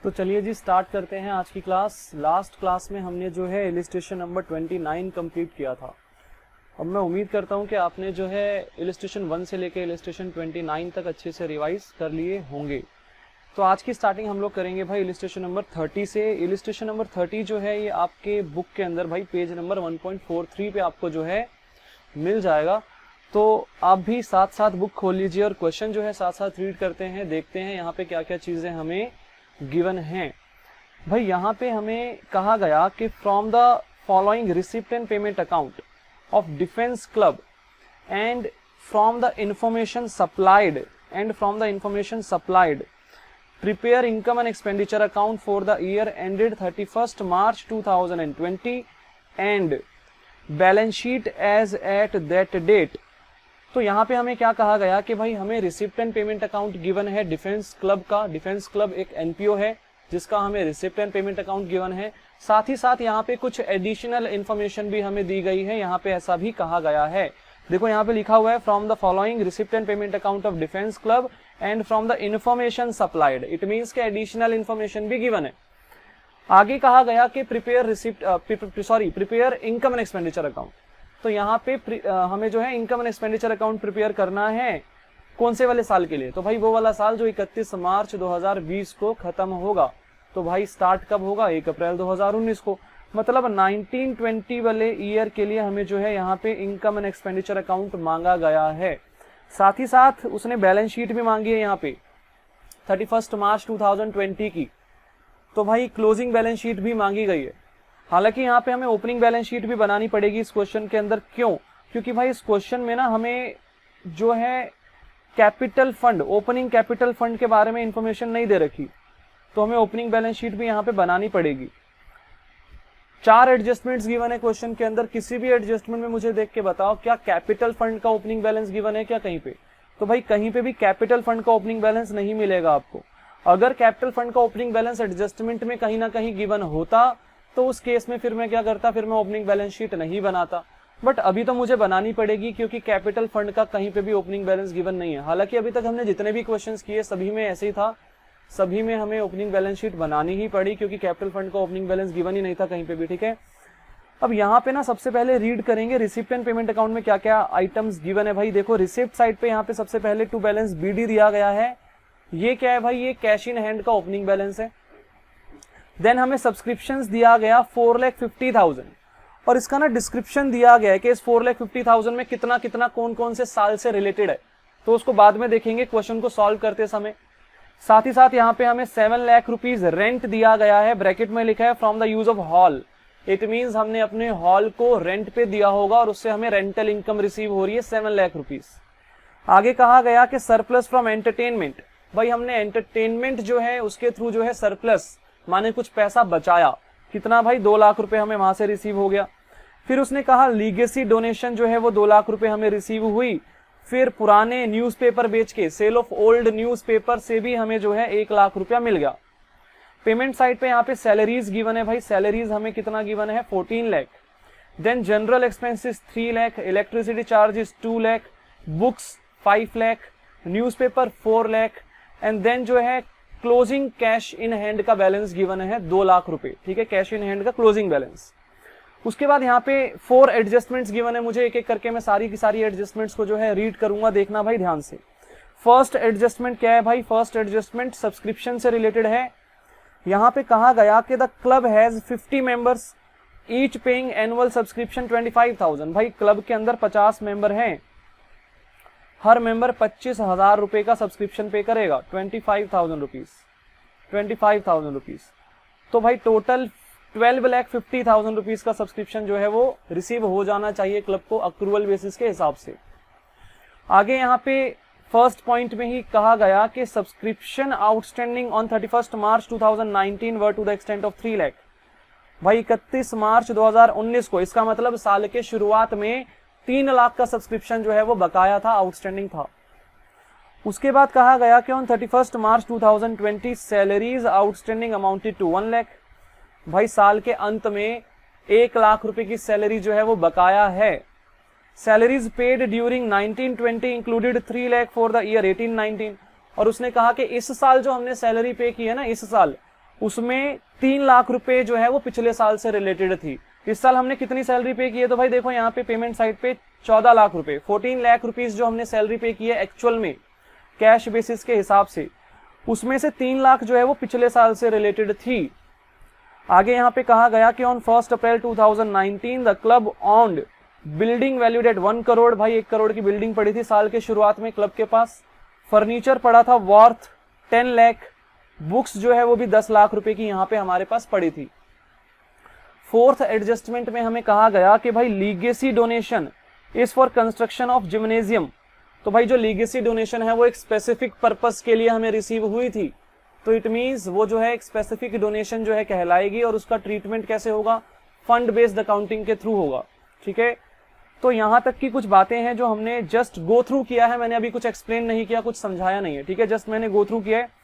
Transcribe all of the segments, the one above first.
तो चलिए जी स्टार्ट करते हैं आज की क्लास। लास्ट क्लास में हमने जो है इलिस्ट्रेशन नंबर 29 कंप्लीट किया था। अब मैं उम्मीद करता हूं कि आपने जो है इलिस्ट्रेशन 1 से लेकर इलिस्ट्रेशन 29 तक अच्छे से रिवाइज कर लिए होंगे। तो आज की स्टार्टिंग हम लोग करेंगे भाई इलिस्ट्रेशन नंबर 30 से। इलिस्ट्रेशन नंबर 30 जो है ये आपके बुक के अंदर भाई पेज नंबर 1.43 पे आपको जो है मिल जाएगा। तो आप भी साथ साथ बुक खोल लीजिए और क्वेश्चन जो है साथ साथ रीड करते हैं, देखते हैं यहाँ पे क्या क्या चीजें हमें गिवन हैं। भाई यहाँ पे हमें कहा गया कि from the following receipt and payment account of defence club and from the information supplied prepare income and expenditure account for the year ended 31st March 2020 and balance sheet as at that date। तो यहाँ पे हमें क्या कहा गया कि भाई हमें receipt and payment account given है डिफेंस क्लब का। डिफेंस क्लब एक एनपीओ है जिसका हमें receipt and payment account given है। साथ ही साथ यहाँ पे कुछ एडिशनल इंफॉर्मेशन भी हमें दी गई है। यहाँ पे ऐसा भी कहा गया है, देखो यहाँ पे लिखा हुआ है from the following receipt and payment account of defence club and from the information supplied. It means के एडिशनल इंफॉर्मेशन भी गिवन है। आगे कहा गया कि prepare income and expenditure account. तो यहाँ पे हमें जो है income and expenditure account prepare करना है कौन से वाले साल के लिए? तो भाई वो वाला साल जो 31 मार्च 2020 को खत्म होगा। तो भाई स्टार्ट कब होगा? 1 अप्रैल 2019 को। मतलब 1920 वाले ईयर के लिए हमें जो है यहाँ पे इनकम एंड एक्सपेंडिचर अकाउंट मांगा गया है। साथ ही साथ उसने बैलेंस शीट भी मांगी है यहाँ पे 31 मार्च 2020 की। तो भाई क्लोजिंग बैलेंस शीट भी मांगी गई है। हालांकि यहाँ पे हमें ओपनिंग बैलेंस शीट भी बनानी पड़ेगी इस क्वेश्चन के अंदर। क्यों? क्योंकि भाई इस क्वेश्चन में ना हमें जो है capital fund, opening capital fund के बारे में इंफॉर्मेशन नहीं दे रखी, तो हमें ओपनिंग बैलेंस शीट भी यहाँ पे बनानी पड़ेगी। 4 एडजस्टमेंट्स गिवन है क्वेश्चन के अंदर। किसी भी एडजस्टमेंट में मुझे देख के बताओ क्या कैपिटल फंड का ओपनिंग बैलेंस गिवन है क्या कहीं पे? तो भाई कहीं पे भी कैपिटल फंड का ओपनिंग बैलेंस नहीं मिलेगा आपको। अगर कैपिटल फंड का ओपनिंग बैलेंस एडजस्टमेंट में कहीं ना कहीं गिवन होता तो उस केस में फिर मैं क्या करता, फिर मैं ओपनिंग बैलेंस शीट नहीं बनाता। बट अभी तो मुझे बनानी पड़ेगी क्योंकि कैपिटल फंड का कहीं पे भी ओपनिंग बैलेंस गिवन नहीं है। हालांकि अभी तक हमने जितने भी क्वेश्चंस किए सभी में ऐसे ही था, सभी में हमें ओपनिंग बैलेंस शीट बनानी ही पड़ी क्योंकि कैपिटल फंड का ओपनिंग बैलेंस गिवन ही नहीं था कहीं पे भी। ठीक है, अब यहाँ पे ना सबसे पहले रीड करेंगे रिसिप्ट एंड पेमेंट अकाउंट में क्या क्या आइटम्स गिवन है। भाई देखो रिसिप्ट साइड पे यहाँ पे सबसे पहले टू बैलेंस बीडी दिया गया है। ये क्या है भाई? ये कैश इन हैंड का ओपनिंग बैलेंस है। देन हमें सब्सक्रिप्शंस दिया गया 4,50,000 और इसका ना डिस्क्रिप्शन दिया गया है कि इस 4,50,000 में कितना कितना कौन कौन से साल से रिलेटेड है। तो उसको बाद में देखेंगे क्वेश्चन को सॉल्व करते समय। साथ ही साथ यहाँ पे हमें 7 लाख रुपीज रेंट दिया गया है। ब्रैकेट में लिखा है from the use of hall. It means हमने अपने हॉल को रेंट पे दिया होगा और उससे हमें रेंटल इनकम रिसीव हो रही है 7 लाख रुपीज। आगे कहा गया कि सरप्लस फ्रॉम एंटरटेनमेंट। भाई हमने एंटरटेनमेंट जो है उसके थ्रू जो है सरप्लस माने कुछ पैसा बचाया। कितना भाई? 2 लाख रुपए हमें वहां से रिसीव हो गया। फिर उसने कहा लीगेसी डोनेशन जो है वो 2 लाख रुपए हमें रिसीव हुई। फिर पुराने न्यूज़पेपर बेच के सेल ऑफ ओल्ड न्यूज़पेपर से भी हमें जो है 1 लाख रुपया मिल गया। पेमेंट साइड पे यहाँ पे सैलरीज गिवन है। भाई सैलरीज हमें कितना गिवन है? 14 lakh. Then general expenses 3 lakh, electricity charges 2 lakh, books 5 lakh, newspaper 4 lakh and then जो है क्लोजिंग कैश इन हैंड का बैलेंस गिवन है 2 लाख रुपए। ठीक है, कैश इन हैंड का क्लोजिंग बैलेंस। उसके बाद यहाँ पे 4 एडजस्टमेंट्स गिवन है। मुझे एक एक करके मैं सारी की सारी एडजस्टमेंट्स को जो है रीड करूंगा, देखना भाई ध्यान से। फर्स्ट एडजस्टमेंट क्या है भाई? फर्स्ट एडजस्टमेंट सब्सक्रिप्शन से रिलेटेड है। यहाँ पे कहा गया कि the club has 50 members each paying annual subscription 25,000। भाई क्लब के अंदर 50 मेंबर हैं, हर मेंबर 25,000 रुपए का सब्सक्रिप्शन पे करेगा। 25,000 रुपीज। तो भाई टोटल 12,50,000 रुपीज का सब्सक्रिप्शन जो है वो रिसीव हो जाना चाहिए क्लब को अक्रूवल बेसिस के हिसाब से। आगे यहाँ पे फर्स्ट पॉइंट में ही कहा गया कि subscription outstanding on 31 March 2019 were to the extent of 3 lakh. भाई 31 मार्च 2019 को, इसका मतलब साल के शुरुआत में 3 लाख का सब्सक्रिप्शन जो है वो बकाया था, आउटस्टैंडिंग था। उसके बाद कहा गया कि on 31 March 2020 salaries outstanding amounted to 1 lakh. भाई साल के अंत में 1 लाख रुपए की सैलरी जो है वो बकाया है। Salaries paid during 1920 included 3 lakh for the year 18-19। और उसने कहा कि इस साल जो हमने सैलरी पे की है ना, इस साल उसमें 3 लाख रुपए जो है वो पिछले साल से रिलेटेड थी। इस साल हमने कितनी सैलरी पे की है, तो भाई देखो यहाँ पे पेमेंट साइड पे 14 लाख रुपए, 14 लाख रुपीस जो हमने सैलरी पे की है एक्चुअल में कैश बेसिस के हिसाब से, उसमें से 3 लाख जो है वो पिछले साल से रिलेटेड थी। आगे यहाँ पे कहा गया कि on 1 April 2019 the club owned building valued at 1 crore, भाई 1 करोड़ की बिल्डिंग पड़ी थी साल के शुरुआत में क्लब के पास। फर्नीचर पड़ा था वर्थ 10 लाख, बुक्स जो है वो भी 10 लाख रुपए की यहाँ पे हमारे पास पड़ी थी। फोर्थ एडजस्टमेंट में हमें कहा गया कि भाई legacy donation is for construction of gymnasium, तो भाई जो लीगेसी डोनेशन है वो एक स्पेसिफिक पर्पस के लिए हमें रिसीव हुई थी, तो इट मींस वो जो है एक स्पेसिफिक डोनेशन जो है कहलाएगी, और उसका ट्रीटमेंट कैसे होगा, फंड बेस्ड अकाउंटिंग के थ्रू होगा। ठीक है, तो यहां तक की कुछ बातें हैं जो हमने जस्ट गो थ्रू किया है, मैंने अभी कुछ एक्सप्लेन नहीं किया, कुछ समझाया नहीं है। ठीक है, जस्ट मैंने गो थ्रू किया है।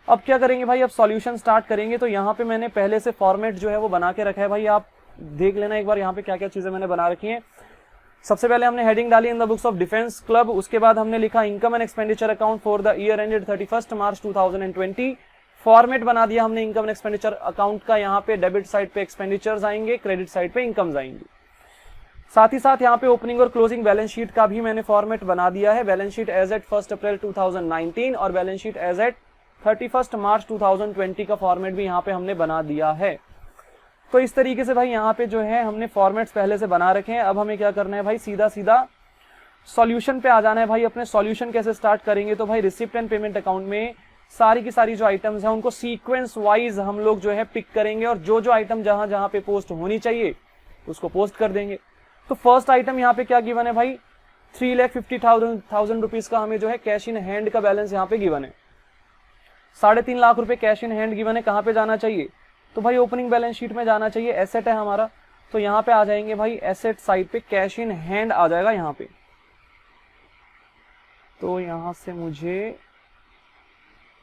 अब क्या करेंगे भाई, अब सॉल्यूशन स्टार्ट करेंगे। तो यहाँ पे मैंने पहले से फॉर्मेट जो है वो बना के रखा है, भाई आप देख लेना एक बार यहाँ पे क्या क्या चीजें मैंने बना रखी हैं। सबसे पहले हमने हेडिंग डाली in the books of defence club, उसके बाद हमने लिखा income and expenditure account for the year ended 31 March 2020। Format बना दिया हमने इनकम एंड एक्सपेंडिचर अकाउंट का, यहाँ पे डेबिट साइड पे एक्सपेंडिचर्स आएंगे, क्रेडिट साइड पे इनकम्स आएंगे। साथ ही साथ यहाँ पे ओपनिंग और क्लोजिंग बैलेंस शीट का भी मैंने फॉर्मेट बना दिया है, बैलेंस शीट एज एट 1 अप्रैल 2019 और balance sheet as eight 31 March 2020 का फॉर्मेट भी यहाँ पे हमने बना दिया है। तो इस तरीके से भाई यहाँ पे जो है हमने फॉर्मेट्स पहले से बना रखे हैं। अब हमें क्या करना है भाई, सीधा सीधा सॉल्यूशन पे आ जाना है। भाई अपने सॉल्यूशन कैसे स्टार्ट करेंगे, तो भाई रिसिप्ट एंड पेमेंट अकाउंट में सारी की सारी जो आइटम्स हैं उनको सीक्वेंस वाइज हम लोग जो है पिक करेंगे, और जो जो आइटम जहां जहां पे पोस्ट होनी चाहिए उसको पोस्ट कर देंगे। तो फर्स्ट आइटम यहाँ पे क्या गिवन है भाई, 3,50,000 रुपीज का हमें जो है कैश इन हैंड का बैलेंस यहाँ पे गिवन है। 3.5 लाख रुपए कैश इन हैंड गिवन है, कहाँ पे जाना चाहिए, तो भाई ओपनिंग बैलेंस शीट में जाना चाहिए, एसेट है हमारा, तो यहाँ पे आ जाएंगे भाई एसेट साइड पे कैश इन हैंड आ जाएगा यहाँ पे। तो यहाँ से मुझे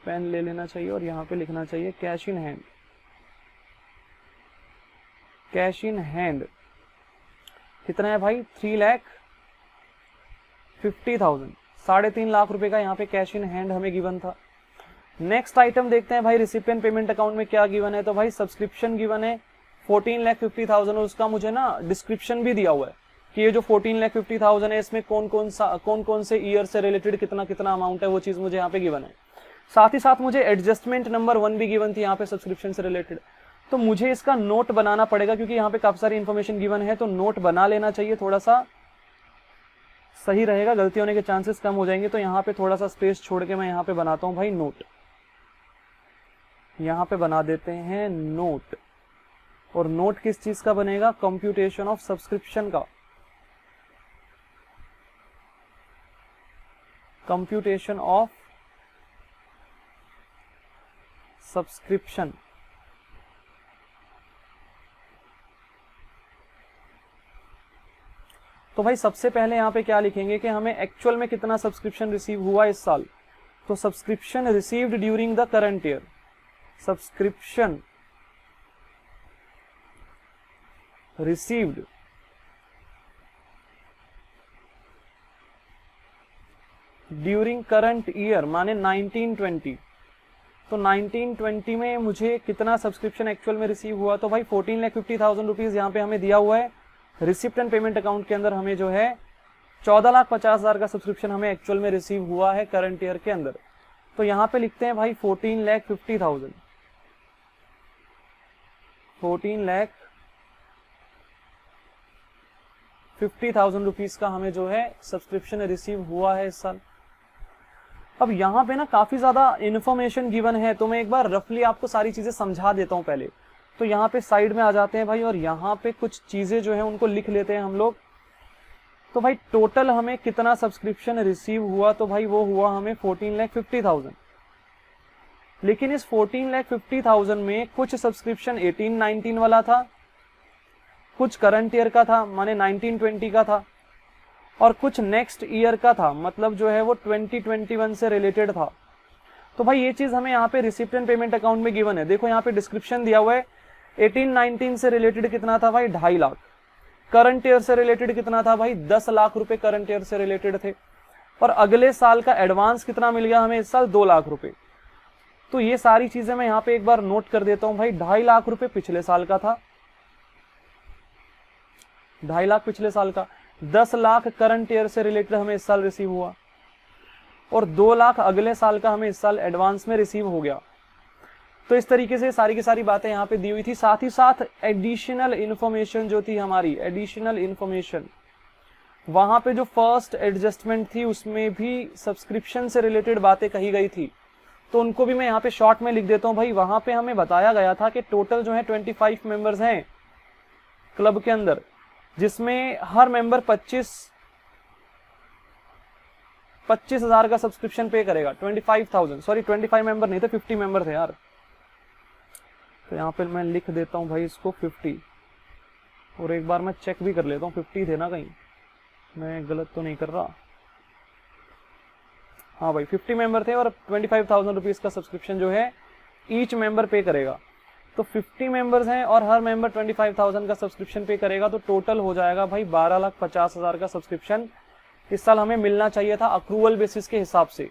पेन ले लेना चाहिए और यहाँ पे लिखना चाहिए cash in hand. Cash in hand कितना है भाई, 3,50,000, 3.5 लाख रुपए का यहाँ पे कैश इन हैंड हमें गिवन था। नेक्स्ट आइटम देखते हैं भाई, रिसिपिएंट पेमेंट अकाउंट में क्या गिवन है, तो भाई सब्सक्रिप्शन गिवन है 14,50,000, उसका मुझे ना डिस्क्रिप्शन भी दिया हुआ है कि ये जो 14,50,000 है इसमें कौन कौन से ईयर से रिलेटेड कितना कितना अमाउंट है, वो चीज मुझे यहाँ पे गिवन है। साथ ही साथ मुझे एडजस्टमेंट नंबर 1 भी गिवन थी यहाँ पे सब्सक्रिप्शन से रिलेटेड, तो मुझे इसका नोट बनाना पड़ेगा क्योंकि यहाँ पे काफी सारी इन्फॉर्मेशन गिवन है, तो नोट बना लेना चाहिए, थोड़ा सा सही रहेगा, गलती होने के चांसेस कम हो जाएंगे। तो यहाँ पे थोड़ा सा स्पेस छोड़ के मैं यहाँ पे बनाता हूँ भाई नोट, यहाँ पे बना देते हैं नोट। और नोट किस चीज का बनेगा, कंप्यूटेशन ऑफ सब्सक्रिप्शन का, कंप्यूटेशन ऑफ सब्सक्रिप्शन। तो भाई सबसे पहले यहाँ पे क्या लिखेंगे कि हमें एक्चुअल में कितना सब्सक्रिप्शन रिसीव हुआ इस साल, तो subscription received during the current year, subscription received during current year माने 1920, तो 1920 में मुझे कितना सब्सक्रिप्शन एक्चुअल में रिसीव हुआ, तो भाई 14,50,000 रुपीज यहाँ पे हमें दिया हुआ है। रिसिप्ट एंड पेमेंट अकाउंट के अंदर हमें जो है 14,50,000 का सब्सक्रिप्शन हमें एक्चुअल में रिसीव हुआ है करंट ईयर के अंदर। तो यहाँ पे लिखते हैं भाई 14,50,000, 14,50,000 रुपीज का हमें जो है सब्सक्रिप्शन रिसीव हुआ है इस साल। अब यहाँ पे ना काफी ज्यादा इन्फॉर्मेशन गिवन है, तो मैं एक बार रफली आपको सारी चीजें समझा देता हूँ पहले। तो यहाँ पे साइड में आ जाते हैं भाई और यहाँ पे कुछ चीजें जो है उनको लिख लेते हैं हम लोग। तो भाई टोटल हमें कितना सब्सक्रिप्शन रिसीव हुआ, तो भाई वो हुआ हमें 14,50,000। लेकिन इस 14,50,000 में कुछ सब्सक्रिप्शन 18-19 वाला था, कुछ करंट ईयर का था माने 1920 का था, और कुछ नेक्स्ट ईयर का था, मतलब जो है वो 2021 से रिलेटेड था। तो भाई ये चीज हमें यहाँ पे रिसिप्ट एंड पेमेंट अकाउंट में गिवन है। देखो यहाँ पे डिस्क्रिप्शन दिया हुआ है, 18-19 से रिलेटेड कितना था भाई 2.5 लाख, करंट ईयर से रिलेटेड कितना था भाई 10 लाख रुपए करंट ईयर से रिलेटेड थे, और अगले साल का एडवांस कितना मिल गया हमें इस साल 2 लाख रुपए। तो ये सारी चीजें मैं यहाँ पे एक बार नोट कर देता हूं भाई। 2.5 लाख रुपए पिछले साल का था, 2.5 लाख पिछले साल का, 10 लाख करंट ईयर से रिलेटेड हमें इस साल रिसीव हुआ, और 2 लाख अगले साल का हमें इस साल एडवांस में रिसीव हो गया। तो इस तरीके से सारी की सारी बातें यहाँ पे दी हुई थी। साथ ही साथ एडिशनल इंफॉर्मेशन जो थी हमारी, एडिशनल इंफॉर्मेशन, वहां पे जो फर्स्ट एडजस्टमेंट थी उसमें भी सब्सक्रिप्शन से रिलेटेड बातें कही गई थी, तो उनको भी मैं यहाँ पे शॉर्ट में लिख देता हूँ भाई। वहां पे हमें बताया गया था कि टोटल जो है 25 मेंबर्स हैं क्लब के अंदर, जिसमें हर मेंबर 25,000 का सब्सक्रिप्शन पे करेगा। 25,000, सॉरी 25 मेंबर नहीं थे, 50 मेंबर थे यार। तो यहाँ पे मैं लिख देता हूँ भाई इसको 50, और एक बार मैं चेक भी कर लेता हूँ 50 थे ना, कहीं मैं गलत तो नहीं कर रहा। हाँ भाई 50 मेंबर थे, और 25,000 रुपीज का सब्सक्रिप्शन जो है ईच मेंबर पे करेगा। तो 50 मेंबर्स हैं और हर मेंबर 25,000 का सब्सक्रिप्शन पे करेगा, तो टोटल हो जाएगा भाई 12,50,000 का सब्सक्रिप्शन इस साल हमें मिलना चाहिए था अक्रूवल बेसिस के हिसाब से।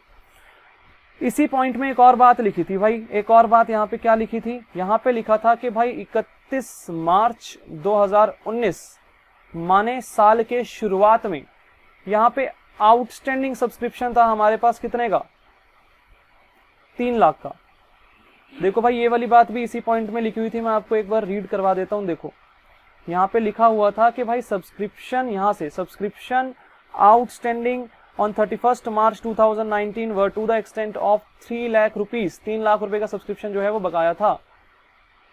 इसी पॉइंट में एक और बात लिखी थी भाई, एक और बात यहाँ पे क्या लिखी थी, यहाँ पे लिखा था कि भाई 31 मार्च 2019 माने साल के शुरुआत में यहाँ पे आउटस्टैंडिंग सब्सक्रिप्शन था हमारे पास कितने का, 3 लाख का। देखो भाई ये वाली बात भी इसी पॉइंट में लिखी हुई थी, मैं आपको एक बार रीड करवा देता हूं। देखो यहाँ पे लिखा हुआ था कि भाई सब्सक्रिप्शन, यहाँ से subscription outstanding on 31 March 2019 were to the extent of 3 lakh rupees, 3 lakh रुपए का सब्सक्रिप्शन जो है वो बकाया था।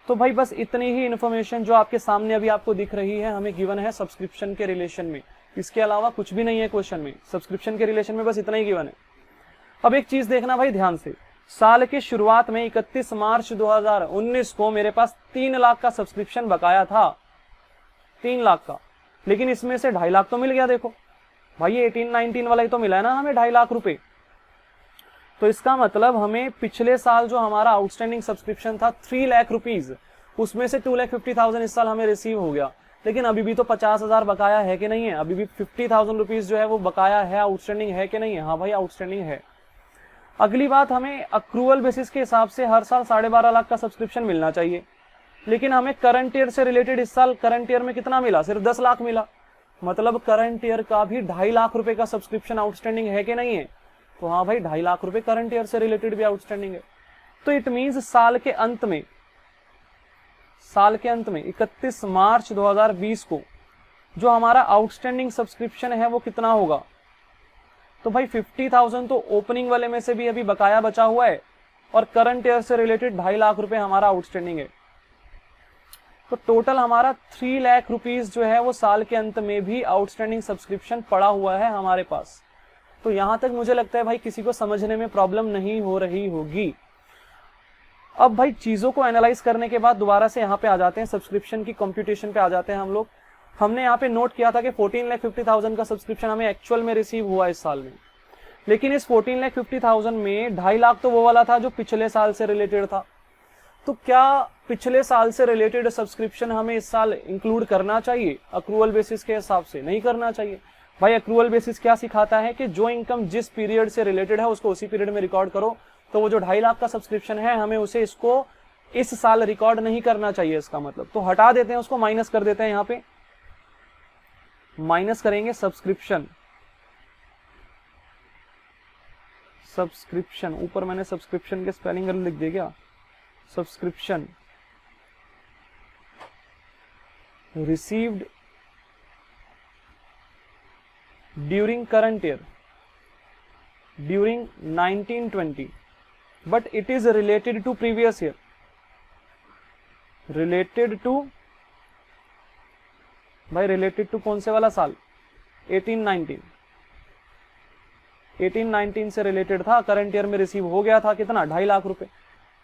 तो भाई बस इतनी ही इन्फॉर्मेशन जो आपके सामने अभी आपको दिख रही है हमें गिवन है सब्सक्रिप्शन के रिलेशन में, इसके अलावा कुछ भी नहीं है क्वेश्चन में। सब्सक्रिप्शन के रिलेशन में बस इतना ही गिवन है। अब एक चीज देखना भाई ध्यान से, साल के शुरुआत में 31 मार्च 2019 को मेरे पास 3 लाख का सब्सक्रिप्शन बकाया था, 3 लाख का, लेकिन इसमें से 2.5 लाख तो मिल गया। देखो भाई ये 18-19 वाला ही तो मिला है ना हमें 2.5 लाख रुपए। तो इसका मतलब हमें पिछले साल जो हमारा आउटस्टैंडिंग सब्सक्रिप्शन था 3 लाख रुपीज, उसमें से 2,50,000 इस साल हमें रिसीव हो गया, लेकिन अभी भी तो 50,000 बकाया है कि नहीं है, अभी भी 50,000 रुपीज जो है वो बकाया है, आउटस्टैंडिंग है कि नहीं है। हाँ भाई आउटस्टैंडिंग है। अगली बात, हमें अक्रूवल बेसिस के हिसाब से हर साल 12.5 लाख का सब्सक्रिप्शन मिलना चाहिए, लेकिन हमें करंट ईयर से रिलेटेड इस साल करंट ईयर में कितना मिला, सिर्फ 10 लाख मिला। मतलब करंट ईयर का भी 2.5 लाख रुपए का सब्सक्रिप्शन आउटस्टैंडिंग है कि नहीं है। तो हाँ भाई 2.5 लाख रुपए करंट ईयर से रिलेटेड भी आउटस्टैंडिंग है। तो इट मींस साल के अंत में 31 मार्च 2020 को जो हमारा आउटस्टैंडिंग सब्सक्रिप्शन है वो कितना होगा। तो भाई 50,000 तो ओपनिंग वाले में से भी अभी बकाया बचा हुआ है, और करंट ईयर से रिलेटेड 2.5 लाख रुपए हमारा आउटस्टैंडिंग है। तो टोटल हमारा 3 लाख रुपीज जो है वो साल के अंत में भी आउटस्टैंडिंग सब्सक्रिप्शन पड़ा हुआ है हमारे पास। तो यहां तक मुझे लगता है भाई किसी को समझने में प्रॉब्लम नहीं हो रही होगी। अब भाई चीजों को एनालाइज करने के बाद दोबारा से यहाँ पे आ जाते हैं, सब्सक्रिप्शन की कंप्यूटेशन पे आ जाते हैं हम लोग। हमने यहाँ पे नोट किया था कि 14,50,000 का सब्सक्रिप्शन हमें एक्चुअल में रिसीव हुआ इस साल में, लेकिन इस 14,50,000 में 2.5 लाख तो वो वाला था जो पिछले साल से रिलेटेड था। तो क्या पिछले साल से रिलेटेड सब्सक्रिप्शन हमें इस साल इंक्लूड करना चाहिए अक्रूवल बेसिस के हिसाब से? नहीं करना चाहिए भाई। अक्रूवल बेसिस क्या सिखाता है कि जो इनकम जिस पीरियड से रिलेटेड है उसको उसी पीरियड में रिकॉर्ड करो। तो वो जो 2.5 लाख का सब्सक्रिप्शन है हमें उसे इसको इस साल रिकॉर्ड नहीं करना चाहिए, इसका मतलब। तो हटा देते हैं उसको, माइनस कर देते हैं, यहाँ पे माइनस करेंगे सब्सक्रिप्शन। ऊपर मैंने सब्सक्रिप्शन के स्पेलिंग लिख दिया क्या, subscription received during current year during 1920 but it is related to previous year, related to भाई रिलेटेड टू कौन से वाला साल, 18-19 से रिलेटेड था, करंट ईयर में रिसीव हो गया था कितना, 2.5 लाख रुपए।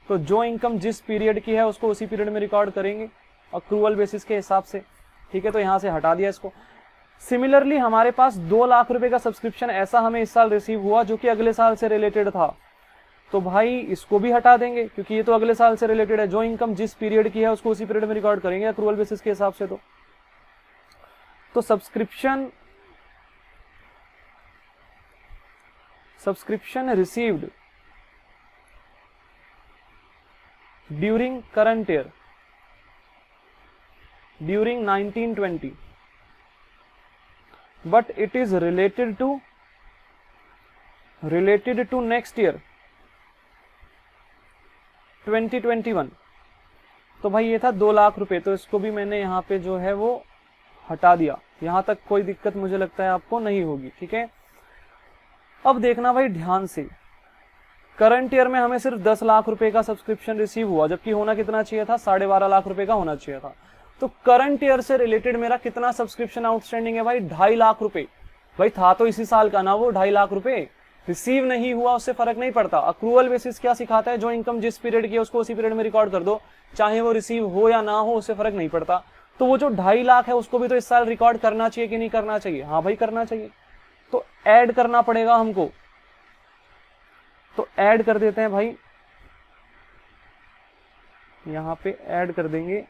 तो जो इनकम जिस पीरियड की है उसको उसी पीरियड में रिकॉर्ड करेंगे अक्रूवल बेसिस के हिसाब से, ठीक है। तो यहां से हटा दिया इसको। सिमिलरली हमारे पास 2 लाख रुपए का सब्सक्रिप्शन ऐसा हमें इस साल रिसीव हुआ जो कि अगले साल से रिलेटेड था, तो भाई इसको भी हटा देंगे क्योंकि ये तो अगले साल से रिलेटेड है। जो इनकम जिस पीरियड की है उसको उसी पीरियड में रिकॉर्ड करेंगे अक्रूवल बेसिस के हिसाब से। तो subscription received during current year, during 1920, but it is related to next year 2021। तो भाई ये था 2 लाख रुपए, तो इसको भी मैंने यहाँ पे जो है वो हटा दिया। यहां तक कोई दिक्कत मुझे लगता है आपको नहीं होगी, ठीक है। अब देखना भाई ध्यान से, करंट ईयर में हमें सिर्फ 10 लाख रुपए का सब्सक्रिप्शन रिसीव हुआ, जबकि होना कितना चाहिए था, 12.5 लाख रुपए का होना चाहिए था। तो करंट ईयर से रिलेटेड मेरा कितना सब्सक्रिप्शन आउटस्टैंडिंग है भाई, 2.5 लाख रुपए। भाई था तो इसी साल का ना वो 2.5 लाख रुपए, रिसीव नहीं हुआ उससे फर्क नहीं पड़ता। अक्रूवल बेसिस क्या सिखाता है, जो इनकम जिस पीरियड की है उसको उसी पीरियड में रिकॉर्ड कर दो, चाहे वो रिसीव हो या ना हो उससे फर्क नहीं पड़ता। तो वो जो 2.5 लाख है उसको भी तो इस साल रिकॉर्ड करना चाहिए कि नहीं करना चाहिए? हाँ भाई करना चाहिए, तो ऐड करना पड़ेगा हमको। तो ऐड कर देते हैं भाई, यहां पे ऐड कर देंगे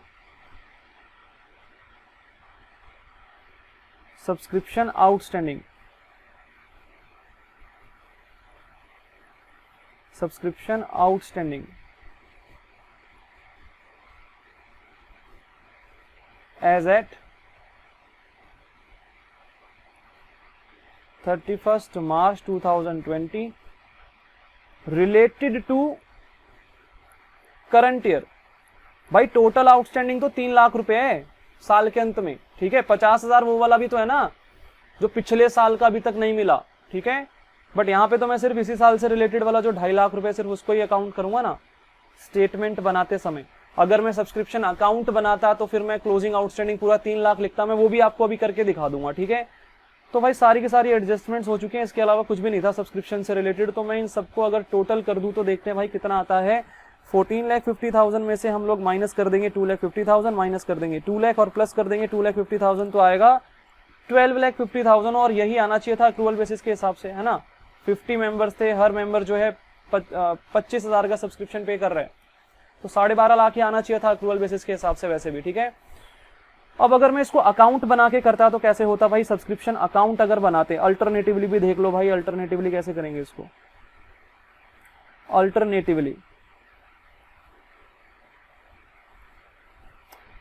subscription outstanding, subscription outstanding as at 31st March 2020 related to current year. भाई टोटल आउटस्टैंडिंग तो 3 लाख रुपए है साल के अंत में, ठीक है। 50,000 वो वाला भी तो है ना जो पिछले साल का अभी तक नहीं मिला, ठीक है। बट यहाँ पे तो मैं सिर्फ इसी साल से रिलेटेड वाला जो 2.5 लाख रुपए सिर्फ उसको ही अकाउंट करूंगा ना स्टेटमेंट बनाते समय। अगर मैं सब्सक्रिप्शन अकाउंट बनाता तो फिर मैं क्लोजिंग आउटस्टैंडिंग पूरा 3 लाख लिखता, मैं वो भी आपको अभी करके दिखा दूंगा, ठीक है। तो भाई सारी की सारी एडजस्टमेंट्स हो चुके हैं, इसके अलावा कुछ भी नहीं था सब्सक्रिप्शन से रिलेटेड। तो मैं इन सबको अगर टोटल कर दूं तो देखते हैं भाई कितना आता है। 14,50,000 में से हम लोग माइनस कर देंगे 2,50,000, माइनस कर देंगे 2 लाख और प्लस कर देंगे 2,50,000, तो आएगा 12,50,000। और यही आना चाहिए था अक्रूवल बेसिस के हिसाब से, है ना। 50 मेंबर्स थे, हर मेंबर जो है 25,000 का सब्सक्रिप्शन पे कर रहे हैं, तो 12.5 लाख ही आना चाहिए था अक्रूवल बेसिस के हिसाब से वैसे भी, ठीक है। अब अगर मैं इसको अकाउंट बना के करता तो कैसे होता भाई, सब्सक्रिप्शन अकाउंट अगर बनाते, अल्टरनेटिवली भी देख लो भाई, अल्टरनेटिवली कैसे करेंगे इसको। अल्टरनेटिवली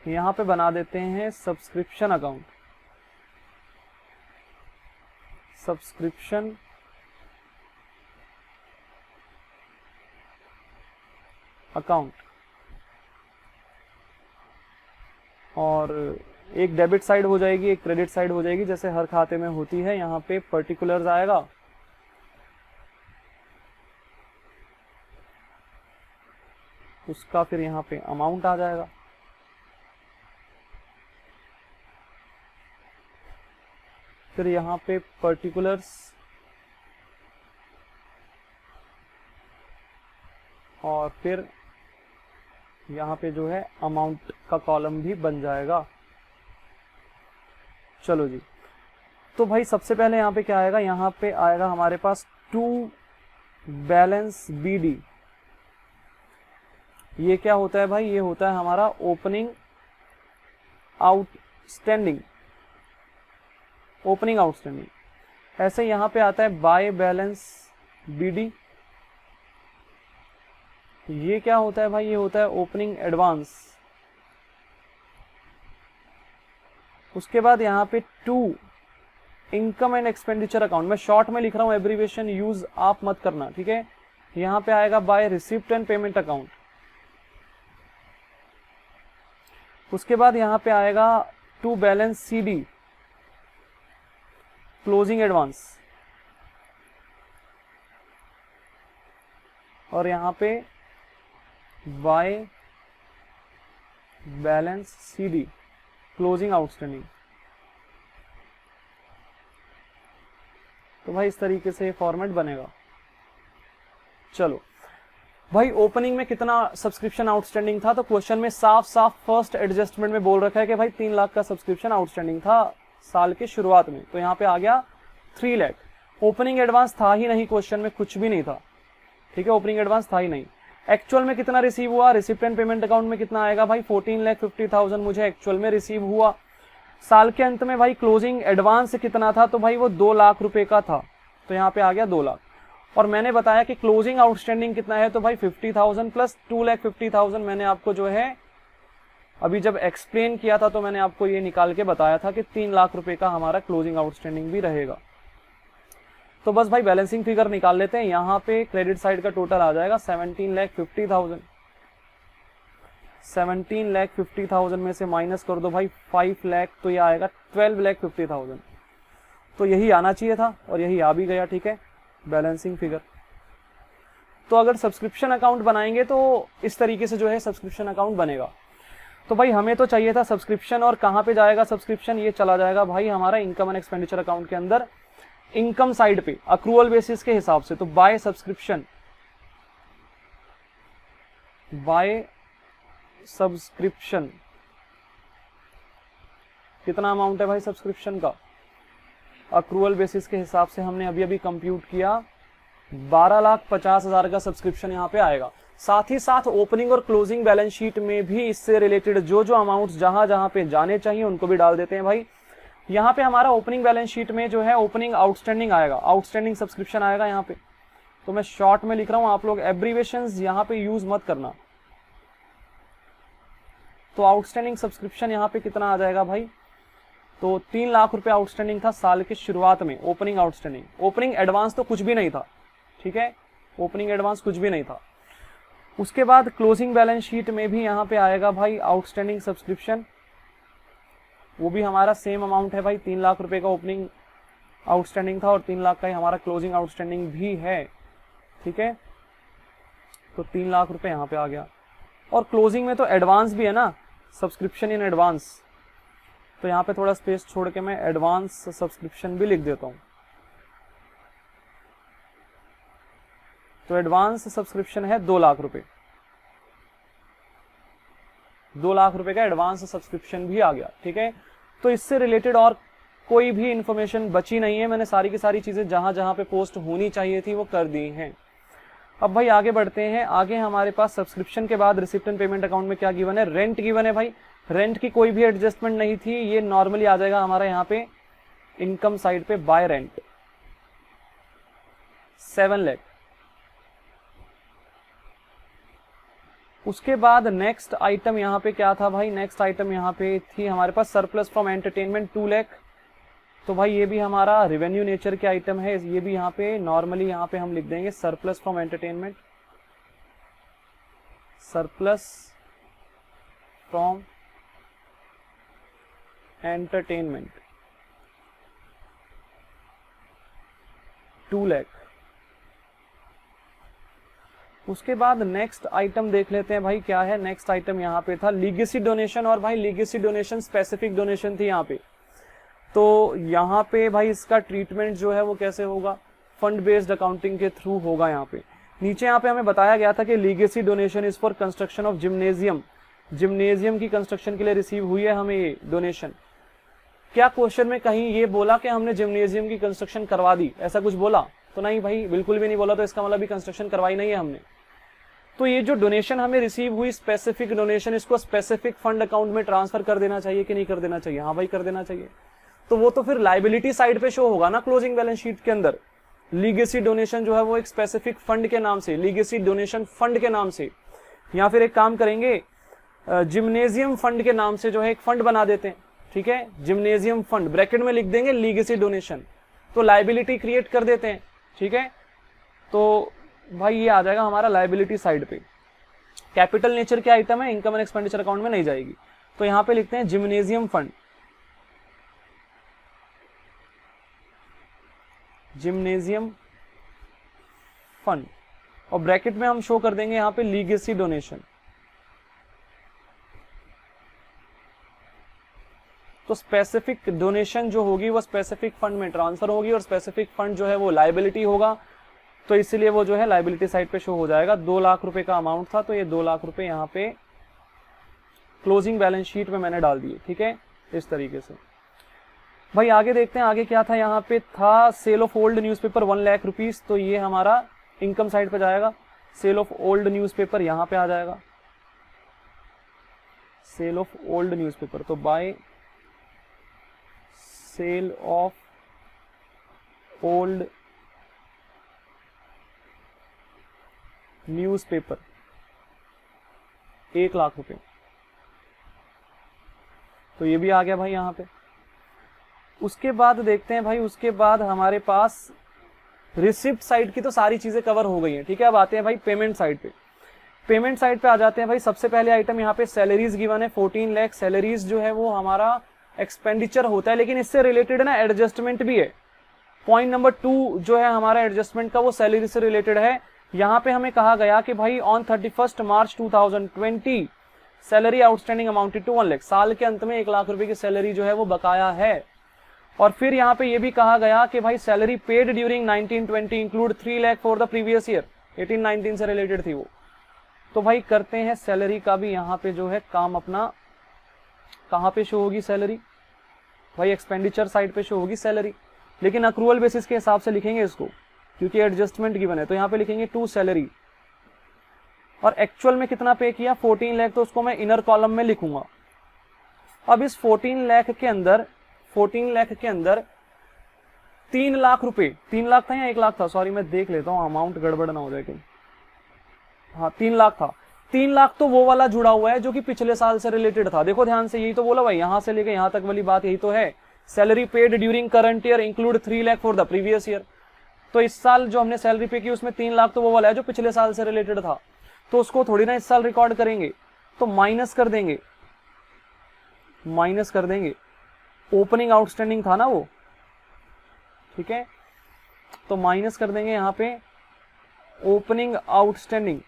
यहां पे बना देते हैं सब्सक्रिप्शन अकाउंट, सब्सक्रिप्शन अकाउंट, और एक डेबिट साइड हो जाएगी, एक क्रेडिट साइड हो जाएगी, जैसे हर खाते में होती है। यहाँ पे पर्टिकुलर्स आएगा, उसका फिर यहाँ पे अमाउंट आ जाएगा, फिर यहाँ पे पर्टिकुलर्स, और फिर यहाँ पे जो है अमाउंट का कॉलम भी बन जाएगा। चलो जी, तो भाई सबसे पहले यहाँ पे क्या आएगा, यहाँ पे आएगा हमारे पास टू बैलेंस बीडी। ये क्या होता है भाई, ये होता है हमारा ओपनिंग आउटस्टैंडिंग, ओपनिंग आउटस्टैंडिंग। ऐसे यहाँ पे आता है बाय बैलेंस बीडी। ये क्या होता है भाई, ये होता है ओपनिंग एडवांस। उसके बाद यहाँ पे to income and expenditure account, मैं शॉर्ट में लिख रहा हूं, एब्रीविएशन यूज आप मत करना, ठीक है। यहाँ पे आएगा by receipt and payment account. उसके बाद यहाँ पे आएगा to balance CD, closing advance. और यहाँ पे by balance CD, closing outstanding. तो भाई इस तरीके से फॉर्मेट बनेगा। चलो भाई, ओपनिंग में कितना सब्सक्रिप्शन आउटस्टैंडिंग था, तो क्वेश्चन में साफ साफ फर्स्ट एडजस्टमेंट में बोल रखा है कि भाई 3 लाख का सब्सक्रिप्शन आउटस्टैंडिंग था साल के शुरुआत में, तो यहाँ पे आ गया 3 लाख। ओपनिंग एडवांस था ही नहीं, क्वेश्चन में कुछ भी नहीं था, ठीक है, ओपनिंग एडवांस था ही नहीं। एक्चुअल में कितना रिसीव हुआ, रिसिप्ट एंड पेमेंट अकाउंट में कितना आएगा भाई, 14,50,000 मुझे एक्चुअल में रिसीव हुआ। साल के अंत में भाई क्लोजिंग एडवांस कितना था, तो भाई वो 2 लाख रुपए का था, तो यहाँ पे आ गया 2 लाख। और मैंने बताया कि क्लोजिंग आउटस्टैंडिंग कितना है, तो भाई 50,000 प्लस 2,50,000 मैंने आपको जो है अभी जब एक्सप्लेन किया था तो मैंने आपको ये निकाल के बताया था कि 3 लाख रुपए का हमारा क्लोजिंग आउटस्टैंडिंग भी रहेगा। तो बस भाई बैलेंसिंग फिगर निकाल लेते हैं। यहाँ पे क्रेडिट साइड का टोटल आ जाएगा 17,50,000। 17,50,000 में से माइनस कर दो भाई 5 लाख, तो ये आएगा 12,50,000। तो यही आना चाहिए था और यही आ भी गया। ठीक है, बैलेंसिंग फिगर। तो अगर सब्सक्रिप्शन अकाउंट बनाएंगे तो इस तरीके से जो है सब्सक्रिप्शन अकाउंट बनेगा। तो भाई हमें तो चाहिए था सब्सक्रिप्शन, और कहाँ पे जाएगा सब्सक्रिप्शन, ये चला जाएगा भाई हमारा इनकम एंड एक्सपेंडिचर अकाउंट के अंदर, इनकम साइड पे अक्रूवल बेसिस के हिसाब से। तो बाय सब्सक्रिप्शन, बाय सब्सक्रिप्शन कितना अमाउंट है भाई सब्सक्रिप्शन का, अक्रूवल बेसिस के हिसाब से हमने अभी अभी कंप्यूट किया, 12,50,000 का सब्सक्रिप्शन यहाँ पे आएगा। साथ ही साथ ओपनिंग और क्लोजिंग बैलेंस शीट में भी इससे रिलेटेड जो जो अमाउंट्स जहां जहां पे जाने चाहिए उनको भी डाल देते हैं भाई। यहाँ पे हमारा ओपनिंग बैलेंस शीट में जो है ओपनिंग आउटस्टैंडिंग आएगा, आउटस्टैंडिंग सब्सक्रिप्शन आएगा यहाँ पे। तो मैं शॉर्ट में लिख रहा हूं, आप लोग एब्रीवेशंस यहाँ पे यूज मत करना। तो आउटस्टैंडिंग सब्सक्रिप्शन यहाँ पे कितना आ जाएगा भाई, तो 3 लाख रुपए आउटस्टैंडिंग था साल के शुरुआत में, ओपनिंग आउटस्टैंडिंग। ओपनिंग एडवांस तो कुछ भी नहीं था, ठीक है, ओपनिंग एडवांस कुछ भी नहीं था। उसके बाद क्लोजिंग बैलेंस शीट में भी यहाँ पे आएगा भाई आउटस्टैंडिंग सब्सक्रिप्शन, वो भी हमारा सेम अमाउंट है भाई, 3 लाख रुपए का ओपनिंग आउटस्टैंडिंग था और 3 लाख का ही हमारा क्लोजिंग आउटस्टैंडिंग भी है। ठीक है, तो 3 लाख रुपए यहाँ पे आ गया। और क्लोजिंग में तो एडवांस भी है ना, सब्सक्रिप्शन इन एडवांस, तो यहाँ पे थोड़ा स्पेस छोड़ के मैं एडवांस सब्सक्रिप्शन भी लिख देता हूँ। तो एडवांस सब्सक्रिप्शन है 2 लाख रुपए, 2 लाख रुपए का एडवांस सब्सक्रिप्शन भी आ गया। ठीक है, तो इससे रिलेटेड और कोई भी इंफॉर्मेशन बची नहीं है, मैंने सारी की सारी चीजें जहां जहां पे पोस्ट होनी चाहिए थी वो कर दी हैं। अब भाई आगे बढ़ते हैं। आगे हमारे पास सब्सक्रिप्शन के बाद रिसिप्ट एंड पेमेंट अकाउंट में क्या गिवन है, रेंट गिवन है भाई। रेंट की कोई भी एडजस्टमेंट नहीं थी, ये नॉर्मली आ जाएगा हमारा यहाँ पे इनकम साइड पे बाय रेंट 7 लाख। उसके बाद नेक्स्ट आइटम यहाँ पे क्या था भाई, नेक्स्ट आइटम यहाँ पे थी हमारे पास सरप्लस फ्रॉम एंटरटेनमेंट 2 लाख। तो भाई ये भी हमारा रेवेन्यू नेचर के आइटम है, ये भी यहाँ पे नॉर्मली यहाँ पे हम लिख देंगे surplus from entertainment, surplus from entertainment 2 lakh. उसके बाद नेक्स्ट आइटम देख लेते हैं भाई क्या है। नेक्स्ट आइटम यहाँ पे था लीगेसी डोनेशन, और भाई लीगेसी डोनेशन स्पेसिफिक डोनेशन थी यहाँ पे। तो यहाँ पे भाई इसका ट्रीटमेंट जो है वो कैसे होगा, फंड बेस्ड अकाउंटिंग के थ्रू होगा। यहाँ पे नीचे यहाँ पे हमें बताया गया था कि legacy donation is for construction of gymnasium, gymnasium की कंस्ट्रक्शन के लिए रिसीव हुई है हमें ये डोनेशन। क्या क्वेश्चन में कहीं ये बोला कि हमने जिम्नेजियम की कंस्ट्रक्शन करवा दी, ऐसा कुछ बोला तो नहीं भाई, बिल्कुल भी नहीं बोला। तो इसका मतलब भी कंस्ट्रक्शन करवाई नहीं है हमने। तो ये जो डोनेशन हमें रिसीव हुई स्पेसिफिक डोनेशन, इसको स्पेसिफिक फंड अकाउंट में ट्रांसफर कर देना चाहिए कि नहीं कर देना चाहिए, हाँ भाई कर देना चाहिए। तो वो तो फिर लायबिलिटी साइड पे शो होगा ना क्लोजिंग बैलेंस शीट के अंदर। लीगेसी डोनेशन जो है वो एक स्पेसिफिक फंड के नाम से, लीगेसी डोनेशन फंड के नाम से, या फिर एक काम करेंगे जिम्नेजियम फंड के नाम से जो है एक फंड बना देते हैं। ठीक है, जिम्नेजियम फंड ब्रैकेट में लिख देंगे लीगेसी डोनेशन, तो लायबिलिटी क्रिएट कर देते हैं। ठीक है, तो भाई ये आ जाएगा हमारा लायबिलिटी साइड पे। कैपिटल नेचर के आइटम है, इनकम एंड एक्सपेंडिचर अकाउंट में नहीं जाएगी। तो यहाँ पे लिखते हैं जिम्नेजियम फंड, जिम्नेजियम फंड, और ब्रैकेट में हम शो कर देंगे यहाँ पे लीगेसी डोनेशन। तो स्पेसिफिक डोनेशन जो होगी वो स्पेसिफिक फंड में ट्रांसफर होगी, और स्पेसिफिक फंड जो है वो लायबिलिटी होगा, तो इसलिए वो जो है लायबिलिटी साइड पे शो हो जाएगा। 2 लाख रुपए का अमाउंट था, तो ये 2 लाख रुपए यहाँ पे क्लोजिंग बैलेंस शीट में मैंने डाल दिए। ठीक है, इस तरीके से। भाई आगे देखते हैं, आगे क्या था। यहाँ पे था sale of old newspaper 1 lakh rupees, तो ये हमारा इनकम साइड पे जाएगा। सेल ऑफ ओल्ड न्यूज़पेपर यहाँ पे आ जाएगा, सेल ऑफ ओल्ड न्यूज़पेपर। तो by sale of old newspaper 1 lakh रुपए, तो ये भी आ गया भाई यहाँ पे। उसके बाद देखते हैं भाई, उसके बाद हमारे पास रिसिप्ट साइड की तो सारी चीजें कवर हो गई हैं, ठीक है। अब आते हैं भाई पेमेंट साइड पे। पेमेंट साइड पे आ जाते हैं भाई। सबसे पहले आइटम यहाँ पे सैलरीज गिवन है 14 लाख। सैलरीज जो है वो हमारा एक्सपेंडिचर होता है, लेकिन इससे रिलेटेड ना एडजस्टमेंट भी है। पॉइंट नंबर 2 जो है हमारा एडजस्टमेंट का, वो सैलरी से रिलेटेड है। यहाँ पे हमें कहा गया कि भाई on 31 March 2020 salary outstanding amounted to 1 lakh. साल के अंत में 1 लाख रुपए की सैलरी जो है वो बकाया है। और फिर यहाँ पे ये भी कहा गया कि भाई salary paid during 1920 include 3 lakh for the previous year. 18-19 से रिलेटेड थी वो। तो भाई करते हैं सैलरी का भी यहाँ पे जो है काम अपना। कहाँ पे शो होगी सैलरी भाई? एक्सपेंडिचर साइड पे शो होगी सैलरी, लेकिन अक्रूवल बेसिस के हिसाब से लिखेंगे इसको, क्योंकि एडजस्टमेंट गिवन है। तो यहाँ पे लिखेंगे टू सैलरी, और एक्चुअल में कितना पे किया 14 लाख, तो उसको मैं इनर कॉलम में लिखूंगा। अब इस 14 लाख के अंदर 3 लाख रुपए, 3 लाख था या 1 लाख था, सॉरी मैं देख लेता हूँ अमाउंट गड़बड़ ना हो जाए कहीं। हाँ 3 लाख था। 3 लाख तो वो वाला जुड़ा हुआ है जो कि पिछले साल से रिलेटेड था। देखो ध्यान से, यही तो बोला भाई, यहां से लेके यहां तक वाली बात यही तो है। Salary paid during current year include 3 lakh for the previous year. तो इस साल जो हमने सैलरी पे की उसमें 3 लाख तो वो वाला है जो पिछले साल से रिलेटेड था, तो उसको थोड़ी ना इस साल रिकॉर्ड करेंगे, तो माइनस कर देंगे। ओपनिंग आउटस्टैंडिंग था ना वो, ठीक है, तो माइनस कर देंगे यहां पे ओपनिंग आउटस्टैंडिंग।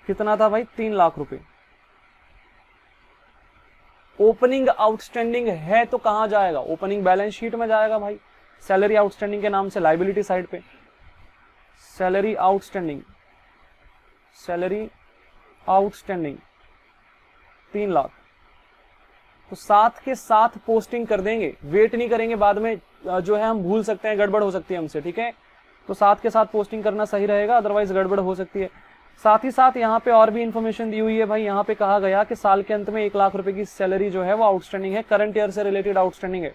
कितना था भाई? 3 लाख रुपए। ओपनिंग आउटस्टैंडिंग है तो कहां जाएगा? ओपनिंग बैलेंस शीट में जाएगा भाई, सैलरी आउटस्टैंडिंग के नाम से लाइबिलिटी साइड पे। सैलरी आउटस्टैंडिंग 3 लाख, तो साथ के साथ पोस्टिंग कर देंगे, वेट नहीं करेंगे, बाद में जो है हम भूल सकते हैं, गड़बड़ हो सकती है हमसे, ठीक है। तो साथ के साथ पोस्टिंग करना सही रहेगा, अदरवाइज गड़बड़ हो सकती है। साथ ही साथ यहाँ पे और भी इन्फॉर्मेशन दी हुई है भाई। यहाँ पे कहा गया कि साल के अंत में 1 लाख रुपए की सैलरी जो है वो आउटस्टैंडिंग है, करंट ईयर से रिलेटेड आउटस्टैंडिंग है,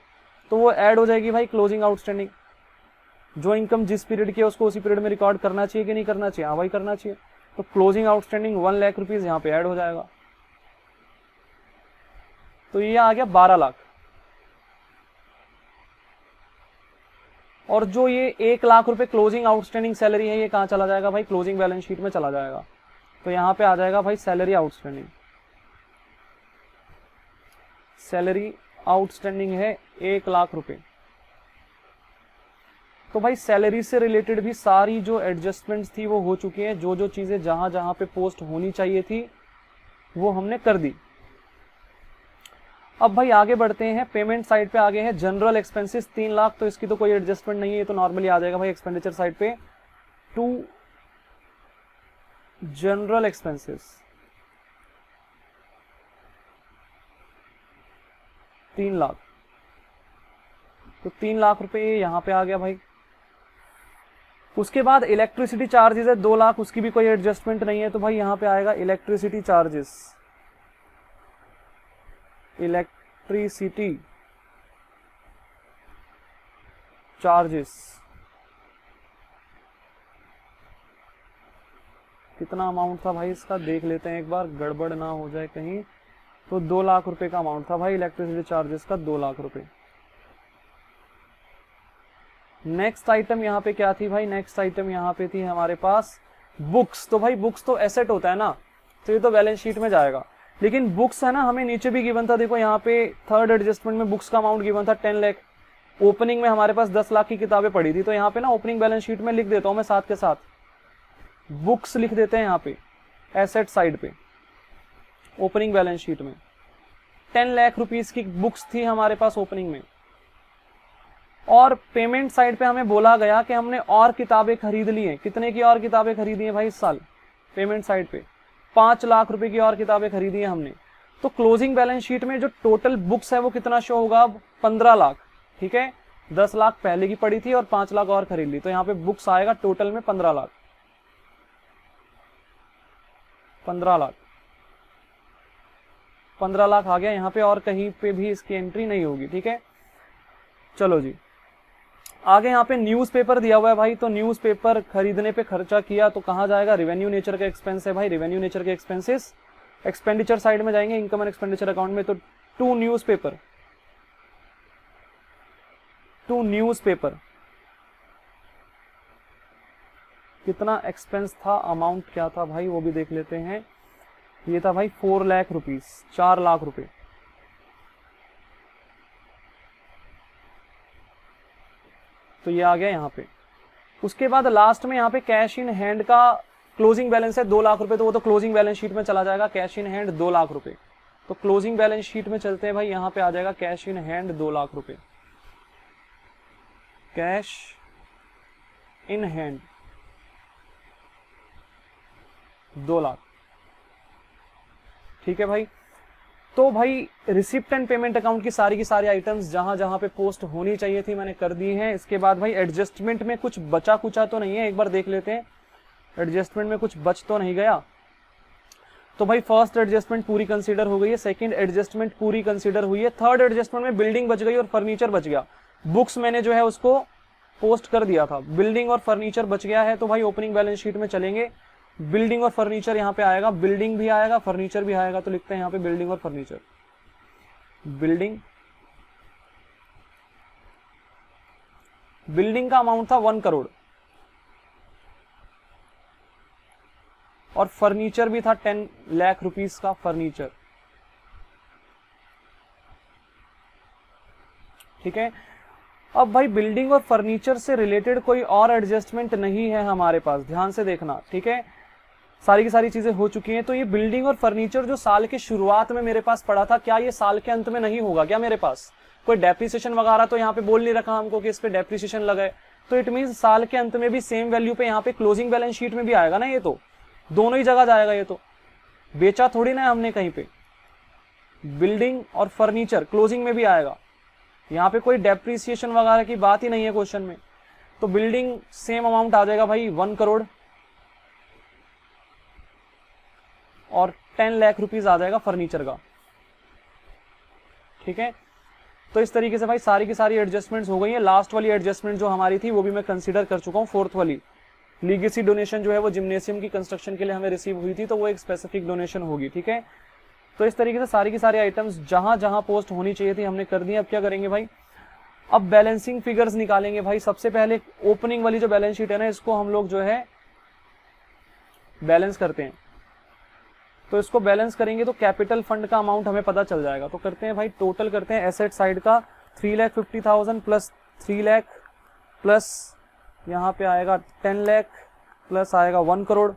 तो वो ऐड हो जाएगी भाई क्लोजिंग आउटस्टैंडिंग। जो इनकम जिस पीरियड की है उसको उसी पीरियड में रिकॉर्ड करना चाहिए कि नहीं करना चाहिए? हाँ भाई करना चाहिए। तो क्लोजिंग आउटस्टैंडिंग 1 लाख रुपीज यहाँ पे ऐड हो जाएगा, तो ये आ गया 12 लाख। और जो ये 1 लाख रुपए क्लोजिंग आउटस्टैंडिंग सैलरी है, ये कहां चला जाएगा भाई? क्लोजिंग बैलेंस शीट में चला जाएगा। तो यहां पे आ जाएगा भाई सैलरी आउटस्टैंडिंग। सैलरी आउटस्टैंडिंग है 1 लाख रुपए। तो भाई सैलरी से रिलेटेड भी सारी जो एडजस्टमेंट्स थी वो हो चुकी हैं। जो जो चीजें जहां जहां पे पोस्ट होनी चाहिए थी वो हमने कर दी। अब भाई आगे बढ़ते हैं, पेमेंट साइड पे आगे है जनरल एक्सपेंसेस 3 लाख, तो इसकी तो कोई एडजस्टमेंट नहीं है, तो नॉर्मली आ जाएगा भाई एक्सपेंडिचर साइड पे। टू जनरल एक्सपेंसेस 3 लाख, तो 3 लाख रुपए यहां पे आ गया भाई। उसके बाद इलेक्ट्रिसिटी चार्जेस है 2 लाख, उसकी भी कोई एडजस्टमेंट नहीं है, तो भाई यहां पे आएगा इलेक्ट्रिसिटी चार्जेस। इलेक्ट्रिसिटी चार्जेस कितना अमाउंट था भाई इसका? देख लेते हैं एक बार, गड़बड़ ना हो जाए कहीं। तो 2 लाख रुपए का अमाउंट था भाई इलेक्ट्रिसिटी चार्जेस का, 2 लाख रुपए। नेक्स्ट आइटम यहाँ पे क्या थी भाई? नेक्स्ट आइटम यहाँ पे थी हमारे पास बुक्स। तो भाई बुक्स तो एसेट होता है ना, तो ये तो बैलेंस शीट में जाएगा, लेकिन बुक्स है ना, हमें नीचे भी गिवन था। देखो यहाँ पे थर्ड एडजस्टमेंट में बुक्स का अमाउंट गिवन था 10 लाख। ओपनिंग में हमारे पास 10 लाख की किताबें पड़ी थी, तो यहाँ पे ना ओपनिंग बैलेंस शीट में लिख देता हूं मैं, साथ के साथ बुक्स लिख देते हैं यहाँ पे एसेट साइड पे। ओपनिंग बैलेंस शीट में 10 लाख रुपीस की बुक्स थी हमारे पास ओपनिंग में। और पेमेंट साइड पे हमें बोला गया कि हमने और किताबें खरीद ली हैं। कितने की और किताबें खरीदी हैं भाई इस साल? पेमेंट साइड पे 5 लाख रुपए की और किताबें खरीदी हैं हमने। तो क्लोजिंग बैलेंस शीट में जो टोटल बुक्स है वो कितना शो होगा? अब 15 लाख, ठीक है। 10 लाख पहले की पड़ी थी और 5 लाख और खरीद ली, तो यहाँ पे बुक्स आएगा टोटल में 15 लाख। 15 लाख 15 लाख आ गया यहाँ पे, और कहीं पे भी इसकी एंट्री नहीं होगी, ठीक है। चलो जी, आगे यहाँ पे न्यूज़पेपर दिया हुआ है भाई, तो न्यूज़पेपर खरीदने पे खर्चा किया तो कहाँ जाएगा, रेवेन्यू नेचर का एक्सपेंस है भाई, रेवेन्यू नेचर के एक्सपेंसेस एक्सपेंडिचर साइड में जाएंगे इनकम एंड एक्सपेंडिचर अकाउंट में। तो टू न्यूज़पेपर कितना एक्सपेंस था, अमाउंट क्या था भाई वो भी देख लेते हैं। ये था भाई 4 लाख रुपीज, 4 लाख रुपए। तो ये आ गया यहाँ पे। उसके बाद लास्ट में यहाँ पे कैश इन हैंड का क्लोजिंग बैलेंस है 2 लाख रुपए, तो वो तो क्लोजिंग बैलेंस शीट में चला जाएगा। कैश इन हैंड 2 लाख रुपए, तो क्लोजिंग बैलेंस शीट में चलते हैं भाई, यहाँ पे आ जाएगा कैश इन हैंड 2 लाख रुपए, कैश इन हैंड 2 लाख। ठीक है भाई। तो भाई रिसिप्ट एंड पेमेंट अकाउंट की सारी आइटम्स जहां जहां पे पोस्ट होनी चाहिए थी मैंने कर दी हैं। इसके बाद भाई एडजस्टमेंट में कुछ बचा कुचा तो नहीं है, एक बार देख लेते हैं एडजस्टमेंट में कुछ बच तो नहीं गया। तो भाई फर्स्ट एडजस्टमेंट पूरी कंसीडर हो गई है, सेकंड एडजस्टमेंट पूरी कंसीडर हुई है, थर्ड एडजस्टमेंट में बिल्डिंग बच गई और फर्नीचर बच गया। बुक्स मैंने जो है उसको पोस्ट कर दिया था, बिल्डिंग और फर्नीचर बच गया है। तो भाई ओपनिंग बैलेंस शीट में चलेंगे, बिल्डिंग और फर्नीचर यहाँ पे आएगा, बिल्डिंग भी आएगा फर्नीचर भी आएगा। तो लिखते हैं यहाँ पे बिल्डिंग और फर्नीचर। बिल्डिंग का अमाउंट था 1 करोड़ और फर्नीचर भी था 10 लाख रुपीस का फर्नीचर। ठीक है। अब भाई बिल्डिंग और फर्नीचर से रिलेटेड कोई और एडजस्टमेंट नहीं है हमारे पास, ध्यान से देखना। ठीक है, सारी की सारी चीजें हो चुकी हैं। तो ये बिल्डिंग और फर्नीचर जो साल के शुरुआत में मेरे पास पड़ा था, क्या ये साल के अंत में नहीं होगा क्या? मेरे पास कोई डेप्रिसिएशन वगैरह तो यहाँ पे बोल नहीं रखा हमको कि इस पे डेप्रिसिएशन लगे, तो इट मीन साल के अंत में भी सेम वैल्यू पे यहाँ पे क्लोजिंग बैलेंस शीट में भी आएगा ना। ये तो दोनों ही जगह जाएगा, ये तो बेचा थोड़ी ना हमने कहीं पे। बिल्डिंग और फर्नीचर क्लोजिंग में भी आएगा, यहाँ पे कोई डेप्रिसिएशन वगैरह की बात ही नहीं है क्वेश्चन में। तो बिल्डिंग सेम अमाउंट आ जाएगा भाई 1 करोड़ और 10 लाख रुपीस आ जाएगा फर्नीचर का। ठीक है, तो इस तरीके से भाई सारी की सारी एडजस्टमेंट्स हो गई है। लास्ट वाली एडजस्टमेंट जो हमारी थी वो भी मैं कंसीडर कर चुका हूँ, फोर्थ वाली लीगेसी डोनेशन जो है वो जिम्नेशियम की कंस्ट्रक्शन के लिए हमें रिसीव हुई थी, तो वो एक स्पेसिफिक डोनेशन होगी। ठीक है, तो इस तरीके से सारी की सारी आइटम्स जहां जहां पोस्ट होनी चाहिए थी हमने कर दी। अब क्या करेंगे भाई, अब बैलेंसिंग फिगर्स निकालेंगे भाई। सबसे पहले ओपनिंग वाली जो बैलेंस शीट है ना, इसको हम लोग जो है बैलेंस करते हैं। तो इसको बैलेंस करेंगे तो कैपिटल फंड का अमाउंट हमें पता चल जाएगा। तो करते हैं भाई, टोटल करते हैं एसेट साइड का 3,50,000 प्लस 3 लाख प्लस यहाँ पे आएगा 10 लाख प्लस आएगा 1 करोड़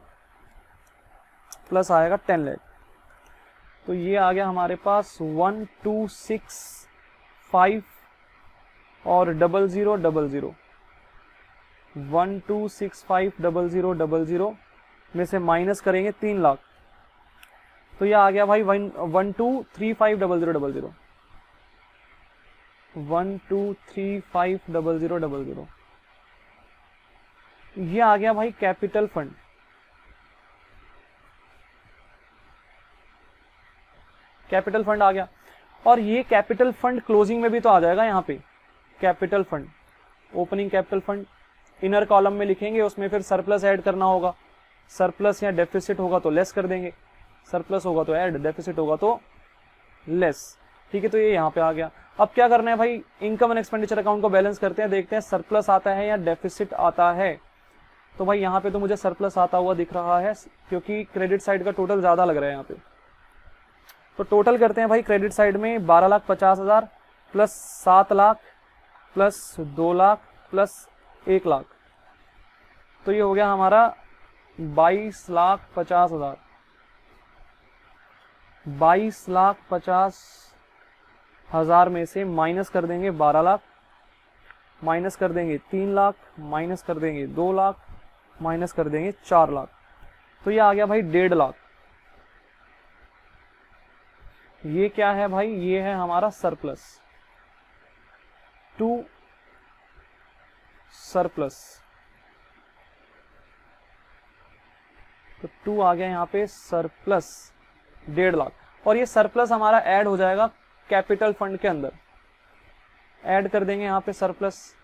प्लस आएगा 10 लाख। तो ये आ गया हमारे पास 1265 और 0000 1265 में से माइनस करेंगे 3 लाख, तो ये आ गया भाई 1235 0000 ये आ गया भाई कैपिटल फंड। कैपिटल फंड आ गया, और ये कैपिटल फंड क्लोजिंग में भी तो आ जाएगा। यहाँ पे capital fund, opening capital fund inner column में लिखेंगे, उसमें फिर सरप्लस ऐड करना होगा। सरप्लस या डेफिसिट होगा तो लेस कर देंगे, सरप्लस होगा तो ऐड, डेफिसिट होगा तो लेस। ठीक है, तो ये यहाँ पे आ गया। अब क्या करना है भाई, इनकम एंड एक्सपेंडिचर अकाउंट को बैलेंस करते हैं, देखते हैं सरप्लस आता है या डेफिसिट आता है। तो भाई यहाँ पे तो मुझे सरप्लस आता हुआ दिख रहा है, क्योंकि क्रेडिट साइड का टोटल ज्यादा लग रहा है यहाँ पे। तो टोटल करते हैं भाई, क्रेडिट साइड में 12,50,000 plus 7 lakh plus 2 lakh plus 1 lakh, तो ये हो गया हमारा 22,50,000। 22,50,000 में से माइनस कर देंगे 12 लाख, माइनस कर देंगे 3 लाख, माइनस कर देंगे 2 लाख, माइनस कर देंगे 4 लाख, तो ये आ गया भाई 1.5 लाख। ये क्या है भाई, ये है हमारा सरप्लस, टू सरप्लस। तो 2 आ गया यहाँ पे सरप्लस 1.5 लाख, और ये सरप्लस हमारा ऐड हो जाएगा कैपिटल फंड के अंदर। ऐड कर देंगे यहाँ पे सरप्लस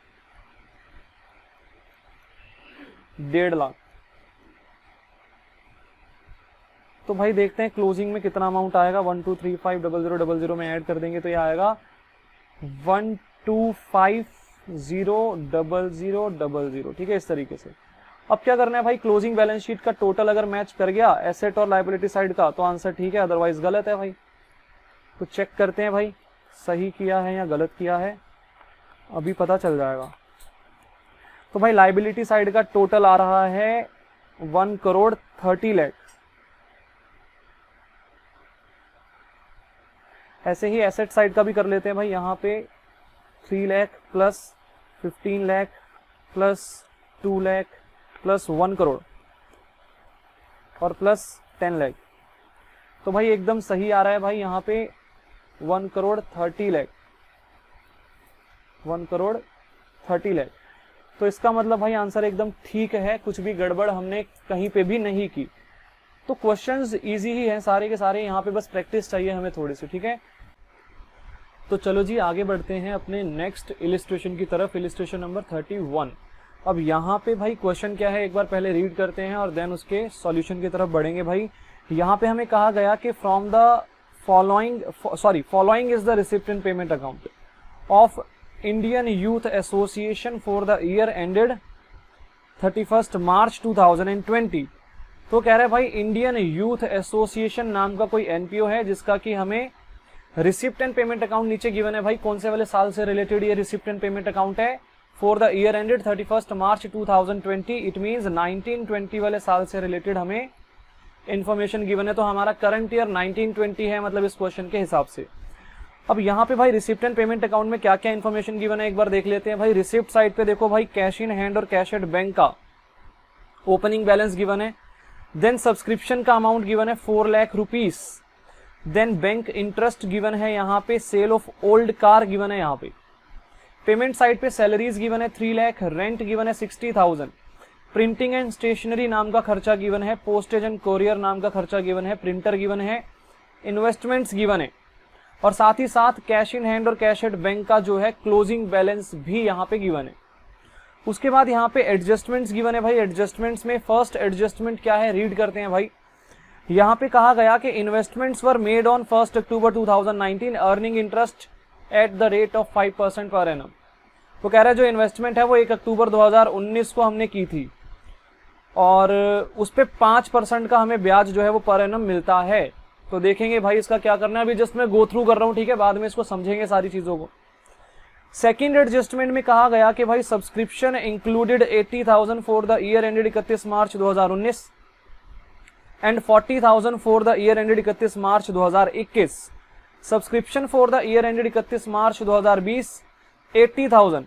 1.5 लाख। तो भाई देखते हैं क्लोजिंग में कितना अमाउंट आएगा। 12350000 में ऐड कर देंगे तो ये आएगा 12500000। ठीक है, इस तरीके से। अब क्या करना है भाई, क्लोजिंग बैलेंस शीट का टोटल अगर मैच कर गया एसेट और लायबिलिटी साइड का तो आंसर ठीक है, अदरवाइज गलत है भाई। तो चेक करते हैं भाई सही किया है या गलत किया है, अभी पता चल जाएगा। तो भाई लायबिलिटी साइड का टोटल आ रहा है 1,30,00,000। ऐसे ही एसेट साइड का भी कर लेते हैं भाई। यहाँ पे 3 lakh plus 15 lakh plus 2 lakh plus 1 crore और प्लस 10 लाख। तो भाई एकदम सही आ रहा है भाई यहाँ पे 1,30,00,000, 1,30,00,000। तो इसका मतलब भाई आंसर एकदम ठीक है, कुछ भी गड़बड़ हमने कहीं पे भी नहीं की। तो क्वेश्चंस इजी ही हैं सारे के सारे, यहाँ पे बस प्रैक्टिस चाहिए हमें थोड़ी सी। ठीक है, तो चलो जी आगे बढ़ते हैं अपने नेक्स्ट इलिस्ट्रेशन की तरफ, इलिस्ट्रेशन नंबर 31। अब यहाँ पे भाई क्वेश्चन क्या है एक बार पहले रीड करते हैं और देन उसके सॉल्यूशन की तरफ बढ़ेंगे भाई। यहाँ पे हमें कहा गया कि from the following is the recipient payment account of Indian youth association for the year ended 31 March 2020। तो कह रहे हैं भाई इंडियन यूथ एसोसिएशन नाम का कोई एनपीओ है जिसका कि हमें रिसिप्ट एंड पेमेंट अकाउंट नीचे गिवन है भाई। कौन से वाले साल से रिलेटेड ये रिसिप्ट एंड पेमेंट अकाउंट है? For the year ended 31 March 2020। It means 1920 वाले साल से रिलेटेड हमें इंफॉर्मेशन गिवन है। तो हमारा करंट ईयर 1920 है, मतलब इस क्वेश्चन के हिसाब से। अब यहाँ पे भाई रिसिप्ट एंड पेमेंट अकाउंट में क्या क्या इन्फॉर्मेशन गिवन है एक बार देख लेते हैं भाई। रिसिप्ट साइड पे देखो भाई कैश इन हैंड और कैश एट बैंक का ओपनिंग बैलेंस गिवन है। देन सब्सक्रिप्शन का अमाउंट गिवन है 4 lakh rupees. Then bank interest given है, यहाँ पे sale of old car given है। यहाँ पे पेमेंट साइड पे सैलरीज गिवन है 3 लाख, रेंट गिवन है 60,000, प्रिंटिंग एंड स्टेशनरी नाम का खर्चा गिवन है, पोस्टेज एंड कोरियर नाम का खर्चा गिवन है, प्रिंटर गिवन है, इन्वेस्टमेंट्स गिवन है और साथ ही साथ कैश इन हैंड और कैश एट बैंक का जो है क्लोजिंग बैलेंस भी यहाँ पे गिवन है। उसके बाद यहाँ पे एडजस्टमेंट्स गिवन है भाई। एडजस्टमेंट्स में फर्स्ट एडजस्टमेंट क्या है रीड करते हैं भाई। यहाँ पे कहा गया कि investments were made on 1 October 2019 earning interest at the rate of 5% per annum. वो कह रहा है जो इन्वेस्टमेंट है वो 1 अक्टूबर 2019 को हमने की थी और उस पे 5% का हमें ब्याज जो है वो पर एनम मिलता है। तो देखेंगे भाई इसका क्या करना है, अभी जस्ट मैं गो थ्रू कर रहा हूँ, ठीक है, बाद में इसको समझेंगे सारी चीजों को। सेकेंड एडजस्टमेंट में कहा गया कि भाई subscription included 80,000 for the year ended 31 March 2019 and 40,000 for the year ended 31 March 2021। Subscription for the year ended 31 March 2020 80,000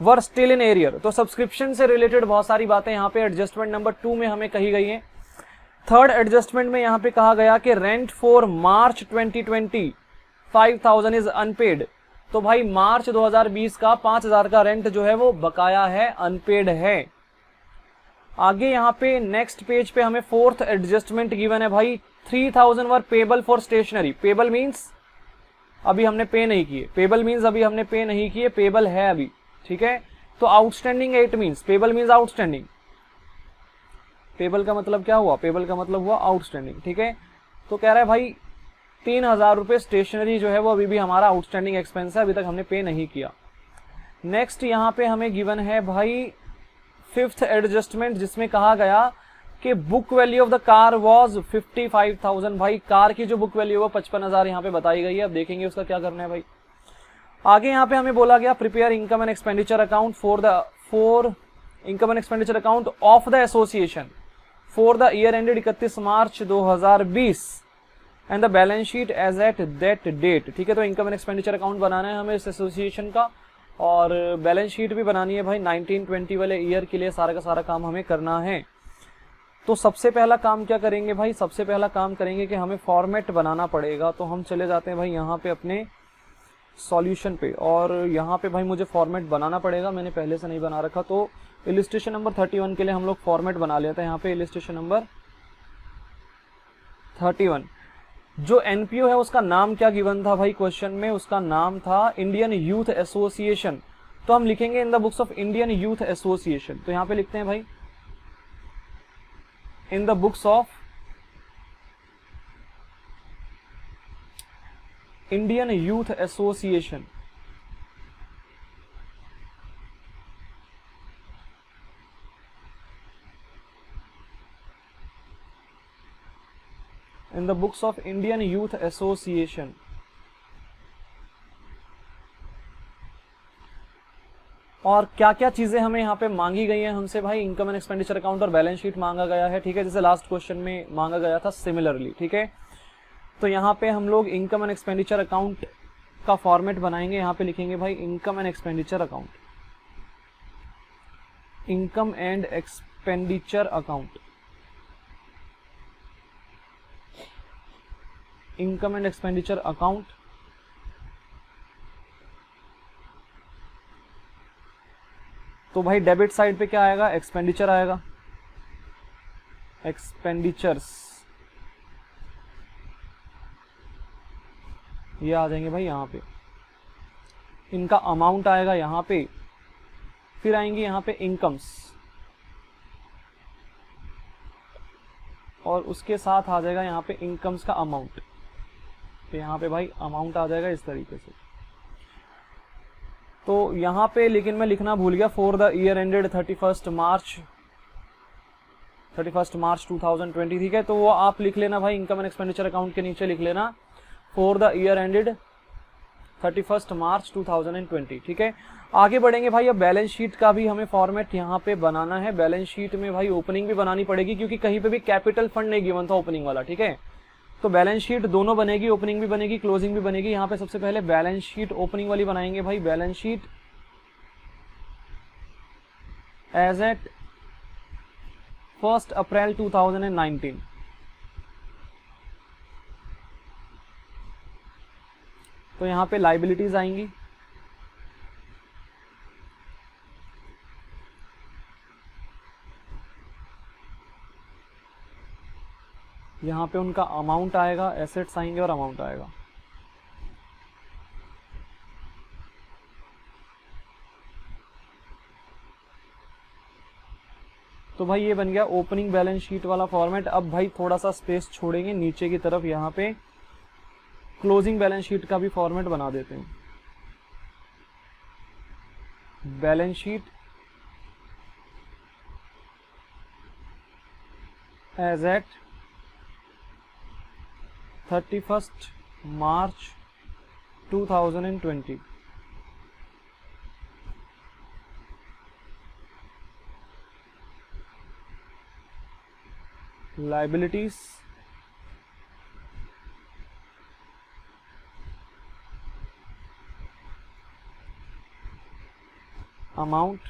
were still in arrear. तो सब्सक्रिप्शन से रिलेटेड बहुत सारी बातें यहाँ पे एडजस्टमेंट नंबर 2 में हमें कही गई हैं। थर्ड एडजस्टमेंट में यहाँ पे कहा गया कि rent for March 2020 5,000 is unpaid. तो भाई मार्च 2020 का 5,000 का रेंट जो है वो बकाया है, अनपेड है। आगे यहाँ पे नेक्स्ट पेज पे हमें फोर्थ एडजस्टमेंट गिवन है भाई 3,000 वर payable for stationery. Payable means अभी हमने पे नहीं किए, पेबल मीन्स अभी हमने पे नहीं किए, पेबल है अभी, ठीक है। तो आउटस्टैंडिंग है, it means payable means outstanding. Payable का मतलब क्या हुआ? पेबल का मतलब हुआ आउटस्टैंडिंग, ठीक है। तो कह रहा है भाई 3,000 रुपये स्टेशनरी जो है वो अभी भी हमारा आउटस्टैंडिंग एक्सपेंस है, अभी तक हमने पे नहीं किया। नेक्स्ट यहाँ पे हमें गिवन है भाई फिफ्थ एडजस्टमेंट जिसमें कहा गया कि book value of the car was 55,000। भाई कार की जो बुक वैल्यू है 55,000 यहाँ पे बताई गई है। अब देखेंगे उसका क्या करना है भाई। आगे यहाँ पे हमें बोला गया prepare income and expenditure account for income and expenditure account of the association for the year ended 31 March 2020 and the balance sheet as at that date. ठीक है, तो इनकम एंड एक्सपेंडिचर अकाउंट बनाना है हमें इस एसोसिएशन का और balance sheet भी बनानी है भाई 1920 वाले ईयर के लिए। सारा का सारा काम हमें करना है। तो सबसे पहला काम क्या करेंगे भाई? सबसे पहला काम करेंगे कि हमें फॉर्मेट बनाना पड़ेगा। तो हम चले जाते हैं भाई यहाँ पे अपने सॉल्यूशन पे और यहाँ पे भाई मुझे फॉर्मेट बनाना पड़ेगा, मैंने पहले से नहीं बना रखा। तो इलिस्ट्रेशन नंबर 31 के लिए हम लोग फॉर्मेट बना लेते हैं। यहाँ पे इलिस्ट्रेशन नंबर 31 जो एनपीओ है उसका नाम क्या गिवन था भाई क्वेश्चन में? उसका नाम था इंडियन यूथ एसोसिएशन। तो हम लिखेंगे in the books of Indian youth association. तो यहाँ पे लिखते हैं भाई in the books of Indian youth association. In the books of Indian youth association. और क्या क्या चीजें हमें यहाँ पे मांगी गई हैं हमसे भाई, इनकम एंड एक्सपेंडिचर अकाउंट और बैलेंस शीट मांगा गया है, ठीक है, जैसे लास्ट क्वेश्चन में मांगा गया था सिमिलरली, ठीक है। तो यहाँ पे हम लोग इनकम एंड एक्सपेंडिचर अकाउंट का फॉर्मेट बनाएंगे। यहाँ पे लिखेंगे भाई income and expenditure account, income and expenditure account, income and expenditure account. तो भाई डेबिट साइड पे क्या आएगा, एक्सपेंडिचर आएगा, एक्सपेंडिचर्स ये आ जाएंगे भाई यहाँ पे, इनका अमाउंट आएगा यहाँ पे, फिर आएंगे यहाँ पे इनकम्स, और उसके साथ आ जाएगा यहाँ पे इनकम्स का अमाउंट। तो यहाँ पे भाई अमाउंट आ जाएगा इस तरीके से। तो यहाँ पे लेकिन मैं लिखना भूल गया, for the year ended 31 March 2020, ठीक है। तो वो आप लिख लेना भाई, इनकम एंड एक्सपेंडिचर अकाउंट के नीचे लिख लेना for the year ended 31 March 2020, ठीक है। आगे बढ़ेंगे भाई, अब बैलेंस शीट का भी हमें फॉर्मेट यहाँ पे बनाना है। बैलेंस शीट में भाई ओपनिंग भी बनानी पड़ेगी, क्योंकि कहीं पे भी कैपिटल फंड नहीं गिवन था ओपनिंग वाला, ठीक है। तो बैलेंस शीट दोनों बनेगी, ओपनिंग भी बनेगी, क्लोजिंग भी बनेगी। यहाँ पे सबसे पहले बैलेंस शीट ओपनिंग वाली बनाएंगे भाई, बैलेंस शीट एज एट 1 अप्रैल 2019। तो यहाँ पे लाइबिलिटीज आएंगी, यहाँ पे उनका अमाउंट आएगा, एसेट्स आएंगे और अमाउंट आएगा। तो भाई ये बन गया ओपनिंग बैलेंस शीट वाला फॉर्मेट। अब भाई थोड़ा सा स्पेस छोड़ेंगे नीचे की तरफ, यहाँ पे क्लोजिंग बैलेंस शीट का भी फॉर्मेट बना देते हैं। Balance sheet as eight 31 March 2020। Liabilities amount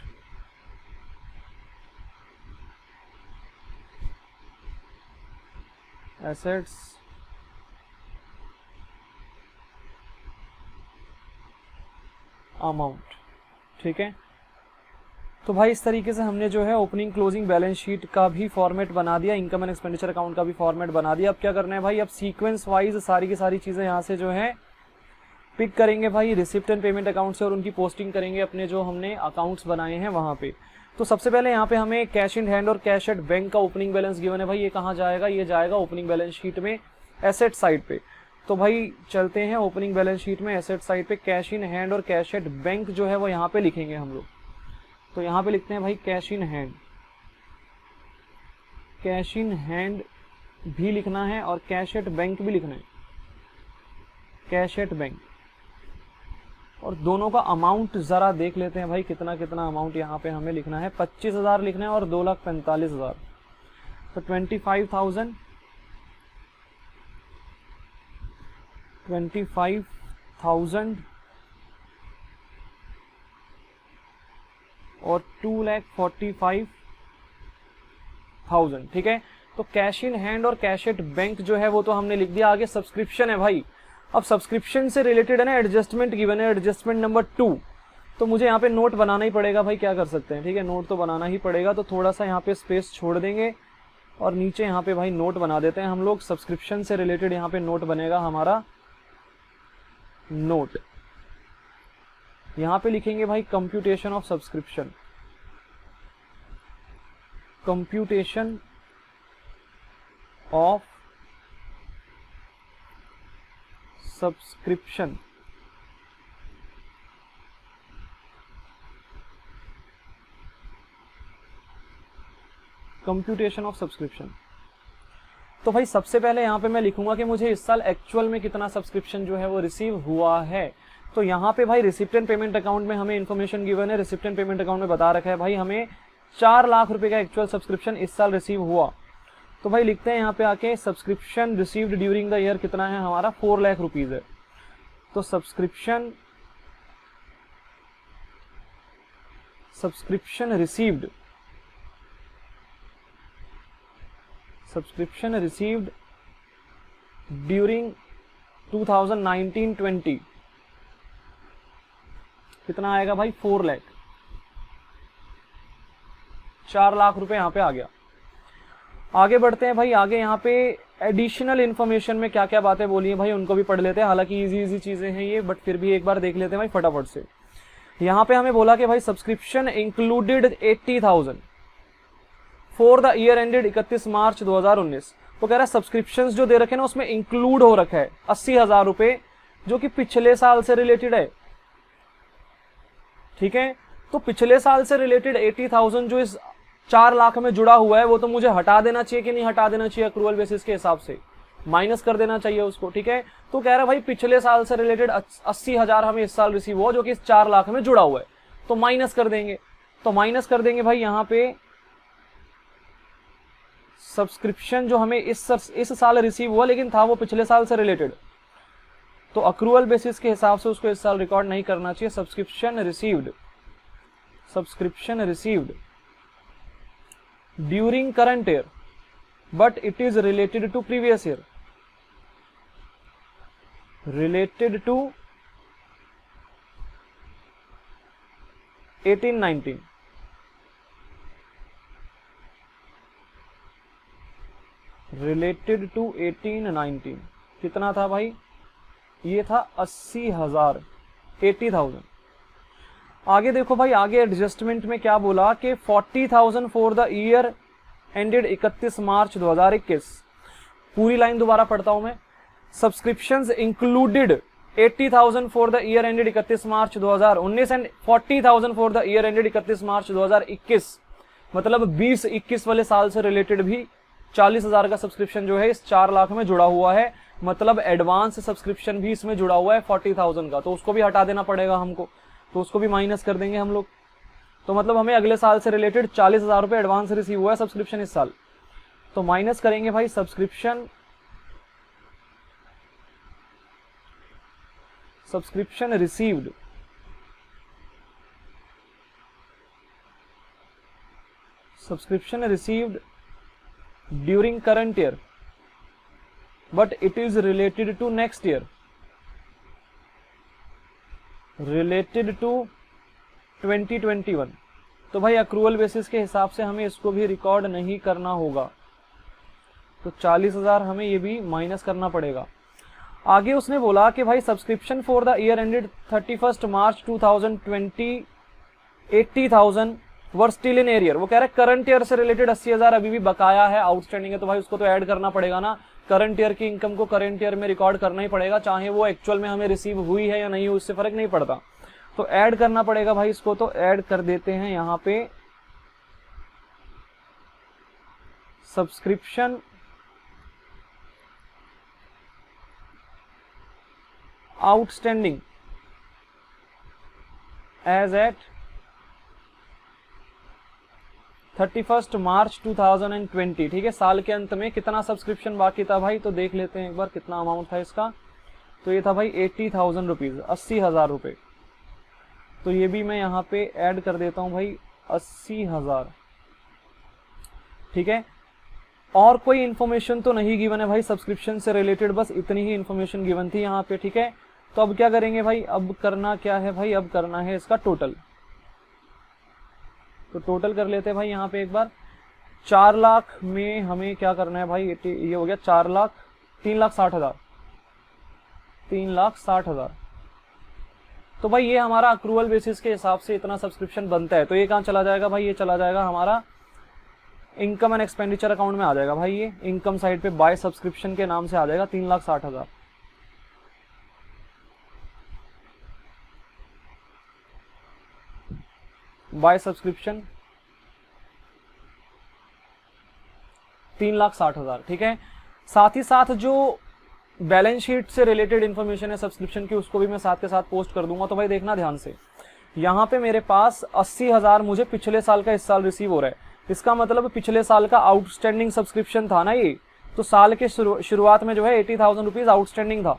assets amount, ठीक है। तो भाई इस तरीके से हमने जो है ओपनिंग क्लोजिंग बैलेंस शीट का भी फॉर्मेट बना दिया, इनकम एंड एक्सपेंडिचर अकाउंट का भी फॉर्मेट बना दिया। अब क्या करना है भाई, अब सीक्वेंस वाइज सारी की सारी चीजें यहाँ से जो है पिक करेंगे भाई, रिसिप्ट एंड पेमेंट अकाउंट से, और उनकी पोस्टिंग करेंगे अपने जो हमने अकाउंट्स बनाए हैं वहां पे। तो सबसे पहले यहाँ पे हमें कैश इन हैंड और कैश एट बैंक का ओपनिंग बैलेंस गिवन है भाई, ये कहाँ जाएगा, ये जाएगा ओपनिंग बैलेंस शीट में एसेट साइड पे। तो भाई चलते हैं ओपनिंग बैलेंस शीट में एसेट साइड पे, कैश इन हैंड और कैश एट बैंक जो है वो यहाँ पे लिखेंगे हम लोग। तो यहाँ पे लिखते हैं भाई cash in hand, cash in hand भी लिखना है और कैश एट बैंक भी लिखना है, कैश एट बैंक। और दोनों का अमाउंट जरा देख लेते हैं भाई, कितना कितना अमाउंट यहाँ पे हमें लिखना है। 25,000 लिखना है और 2,45,000, तो 25,000 और 2,45,000, ठीक है। तो कैश इन हैंड और कैश एट बैंक जो है वो तो हमने लिख दिया। आगे सब्सक्रिप्शन है भाई, अब सब्सक्रिप्शन से रिलेटेड है ना, एडजस्टमेंट गिवन है, एडजस्टमेंट नंबर 2। तो मुझे यहाँ पे नोट बनाना ही पड़ेगा भाई, क्या कर सकते हैं, ठीक है, नोट तो बनाना ही पड़ेगा। तो थोड़ा सा यहाँ पे स्पेस छोड़ देंगे और नीचे यहाँ पे भाई नोट बना देते हैं हम लोग। सब्सक्रिप्शन से रिलेटेड यहाँ पे नोट बनेगा हमारा, नोट यहाँ पे लिखेंगे भाई computation of subscription, computation of subscription, computation of subscription. तो भाई सबसे पहले यहां पे मैं लिखूंगा कि मुझे इस साल एक्चुअल में कितना सब्सक्रिप्शन जो है वो रिसीव हुआ है। तो यहाँ पे भाई रिसिप्ट एंड पेमेंट अकाउंट में हमें इन्फॉर्मेशन गिवन है, रिसिप्ट एंड पेमेंट अकाउंट में बता रखा है भाई हमें 4 लाख रुपए का एक्चुअल सब्सक्रिप्शन इस साल रिसीव हुआ। तो भाई लिखते हैं यहाँ पे आके subscription received during the year कितना है हमारा 4 लाख रुपीज है। तो सब्सक्रिप्शन रिसीव्ड ड्यूरिंग 2019-20 कितना आएगा भाई 4 लाख, 4 लाख रुपए यहाँ पे आ गया। आगे बढ़ते हैं भाई, आगे यहाँ पे एडिशनल इन्फॉर्मेशन में क्या क्या बातें बोली हैं भाई उनको भी पढ़ लेते हैं। हालांकि इजी चीजें हैं ये, बट फिर भी एक बार देख लेते हैं भाई फटाफट से। यहाँ पे हमें बोला कि भाई subscription included 80,000 for the year ended 31 March 2019। तो कह रहा है सब्सक्रिप्शंस जो दे रखे ना उसमें इंक्लूड हो रखा है 80,000 रुपए जो कि पिछले साल से रिलेटेड है। ठीक है, तो पिछले साल से रिलेटेड 80,000 जो इस 4 लाख में जुड़ा हुआ है वो तो मुझे हटा देना चाहिए कि नहीं हटा देना चाहिए, अक्रूवल बेसिस के हिसाब से माइनस कर देना चाहिए उसको। ठीक है, तो कह रहा है भाई पिछले साल से रिलेटेड 80,000 हमें इस साल रिसीव हुआ जो कि इस 4 लाख में जुड़ा हुआ है, तो माइनस कर देंगे। तो माइनस कर देंगे भाई यहाँ पे सब्सक्रिप्शन जो हमें इस साल रिसीव हुआ लेकिन था वो पिछले साल से रिलेटेड, तो अक्रूवल बेसिस के हिसाब से उसको इस साल रिकॉर्ड नहीं करना चाहिए। Subscription received during current year but it is related to previous year, related to 18-19, related to 18-19 कितना था भाई, ये था 80,000, 80,000। आगे देखो भाई, आगे एडजस्टमेंट में क्या बोला कि 40,000 फॉर द ईयर एंडेड 31 मार्च 2021। पूरी लाइन दोबारा पढ़ता हूं मैं। Subscriptions included 80,000 for the year ended 31 March 2019 and 40,000 for the year ended 31 मार्च 2021। मतलब 20-21 वाले साल से रिलेटेड भी 40,000 का सब्सक्रिप्शन जो है इस 4 लाख में जुड़ा हुआ है। मतलब एडवांस सब्सक्रिप्शन भी इसमें जुड़ा हुआ है 40,000 का, तो उसको भी हटा देना पड़ेगा हमको, तो उसको भी माइनस कर देंगे हम लोग। तो मतलब हमें अगले साल से रिलेटेड 40,000 रुपए एडवांस रिसीव हुआ है सब्सक्रिप्शन इस साल, तो माइनस करेंगे भाई subscription received during current year but it is related to next year, related to 2021। तो भाई अक्रूवल बेसिस के हिसाब से हमें इसको भी रिकॉर्ड नहीं करना होगा, तो 40,000 हमें ये भी माइनस करना पड़ेगा। आगे उसने बोला कि भाई subscription for the year ended 31 March 2020 80,000 were still in arrear. वो कह रहे हैं करंट ईयर से रिलेटेड 80,000 अभी भी बकाया है, आउटस्टैंडिंग है, तो भाई उसको तो ऐड करना पड़ेगा ना। करंट ईयर की इनकम को करंट ईयर में रिकॉर्ड करना ही पड़ेगा, चाहे वो एक्चुअल में हमें रिसीव हुई है या नहीं हुई, उससे फर्क नहीं पड़ता, तो ऐड करना पड़ेगा भाई इसको। तो ऐड कर देते हैं यहाँ पे subscription outstanding as eight 31 March 2020। ठीक है, साल के अंत में कितना सब्सक्रिप्शन बाकी था भाई, तो देख लेते हैं एक बार कितना अमाउंट था इसका। तो ये था भाई 80,000 रुपीज, 80,000 रुपए। तो ये भी मैं यहाँ पे ऐड कर देता हूँ भाई 80,000। ठीक है, और कोई इन्फॉर्मेशन तो नहीं गिवन है भाई सब्सक्रिप्शन से रिलेटेड, बस इतनी ही इन्फॉर्मेशन गिवन थी यहाँ पे। ठीक है, तो अब क्या करेंगे भाई, अब करना क्या है भाई, अब करना है इसका टोटल। तो टोटल कर लेते हैं भाई यहाँ पे एक बार। 4 लाख में हमें क्या करना है भाई, ये हो गया 4 लाख 3,60,000, 3,60,000। तो भाई ये हमारा अक्रूवल बेसिस के हिसाब से इतना सब्सक्रिप्शन बनता है। तो ये कहाँ चला जाएगा भाई, ये चला जाएगा हमारा इनकम एंड एक्सपेंडिचर अकाउंट में आ जाएगा भाई, ये इनकम साइड पे बाय सब्सक्रिप्शन के नाम से आ जाएगा 3,60,000। बाय सब्सक्रिप्शन 3,60,000, ठीक है। साथ ही साथ जो बैलेंस शीट से रिलेटेड इन्फॉर्मेशन है सब्सक्रिप्शन की, उसको भी मैं साथ के साथ पोस्ट कर दूंगा। तो भाई देखना ध्यान से, यहाँ पे मेरे पास 80,000 मुझे पिछले साल का इस साल रिसीव हो रहा है। इसका मतलब पिछले साल का आउटस्टैंडिंग सब्सक्रिप्शन था ना ये, तो साल के शुरुआत में जो है 80,000 रुपीज आउटस्टैंडिंग था।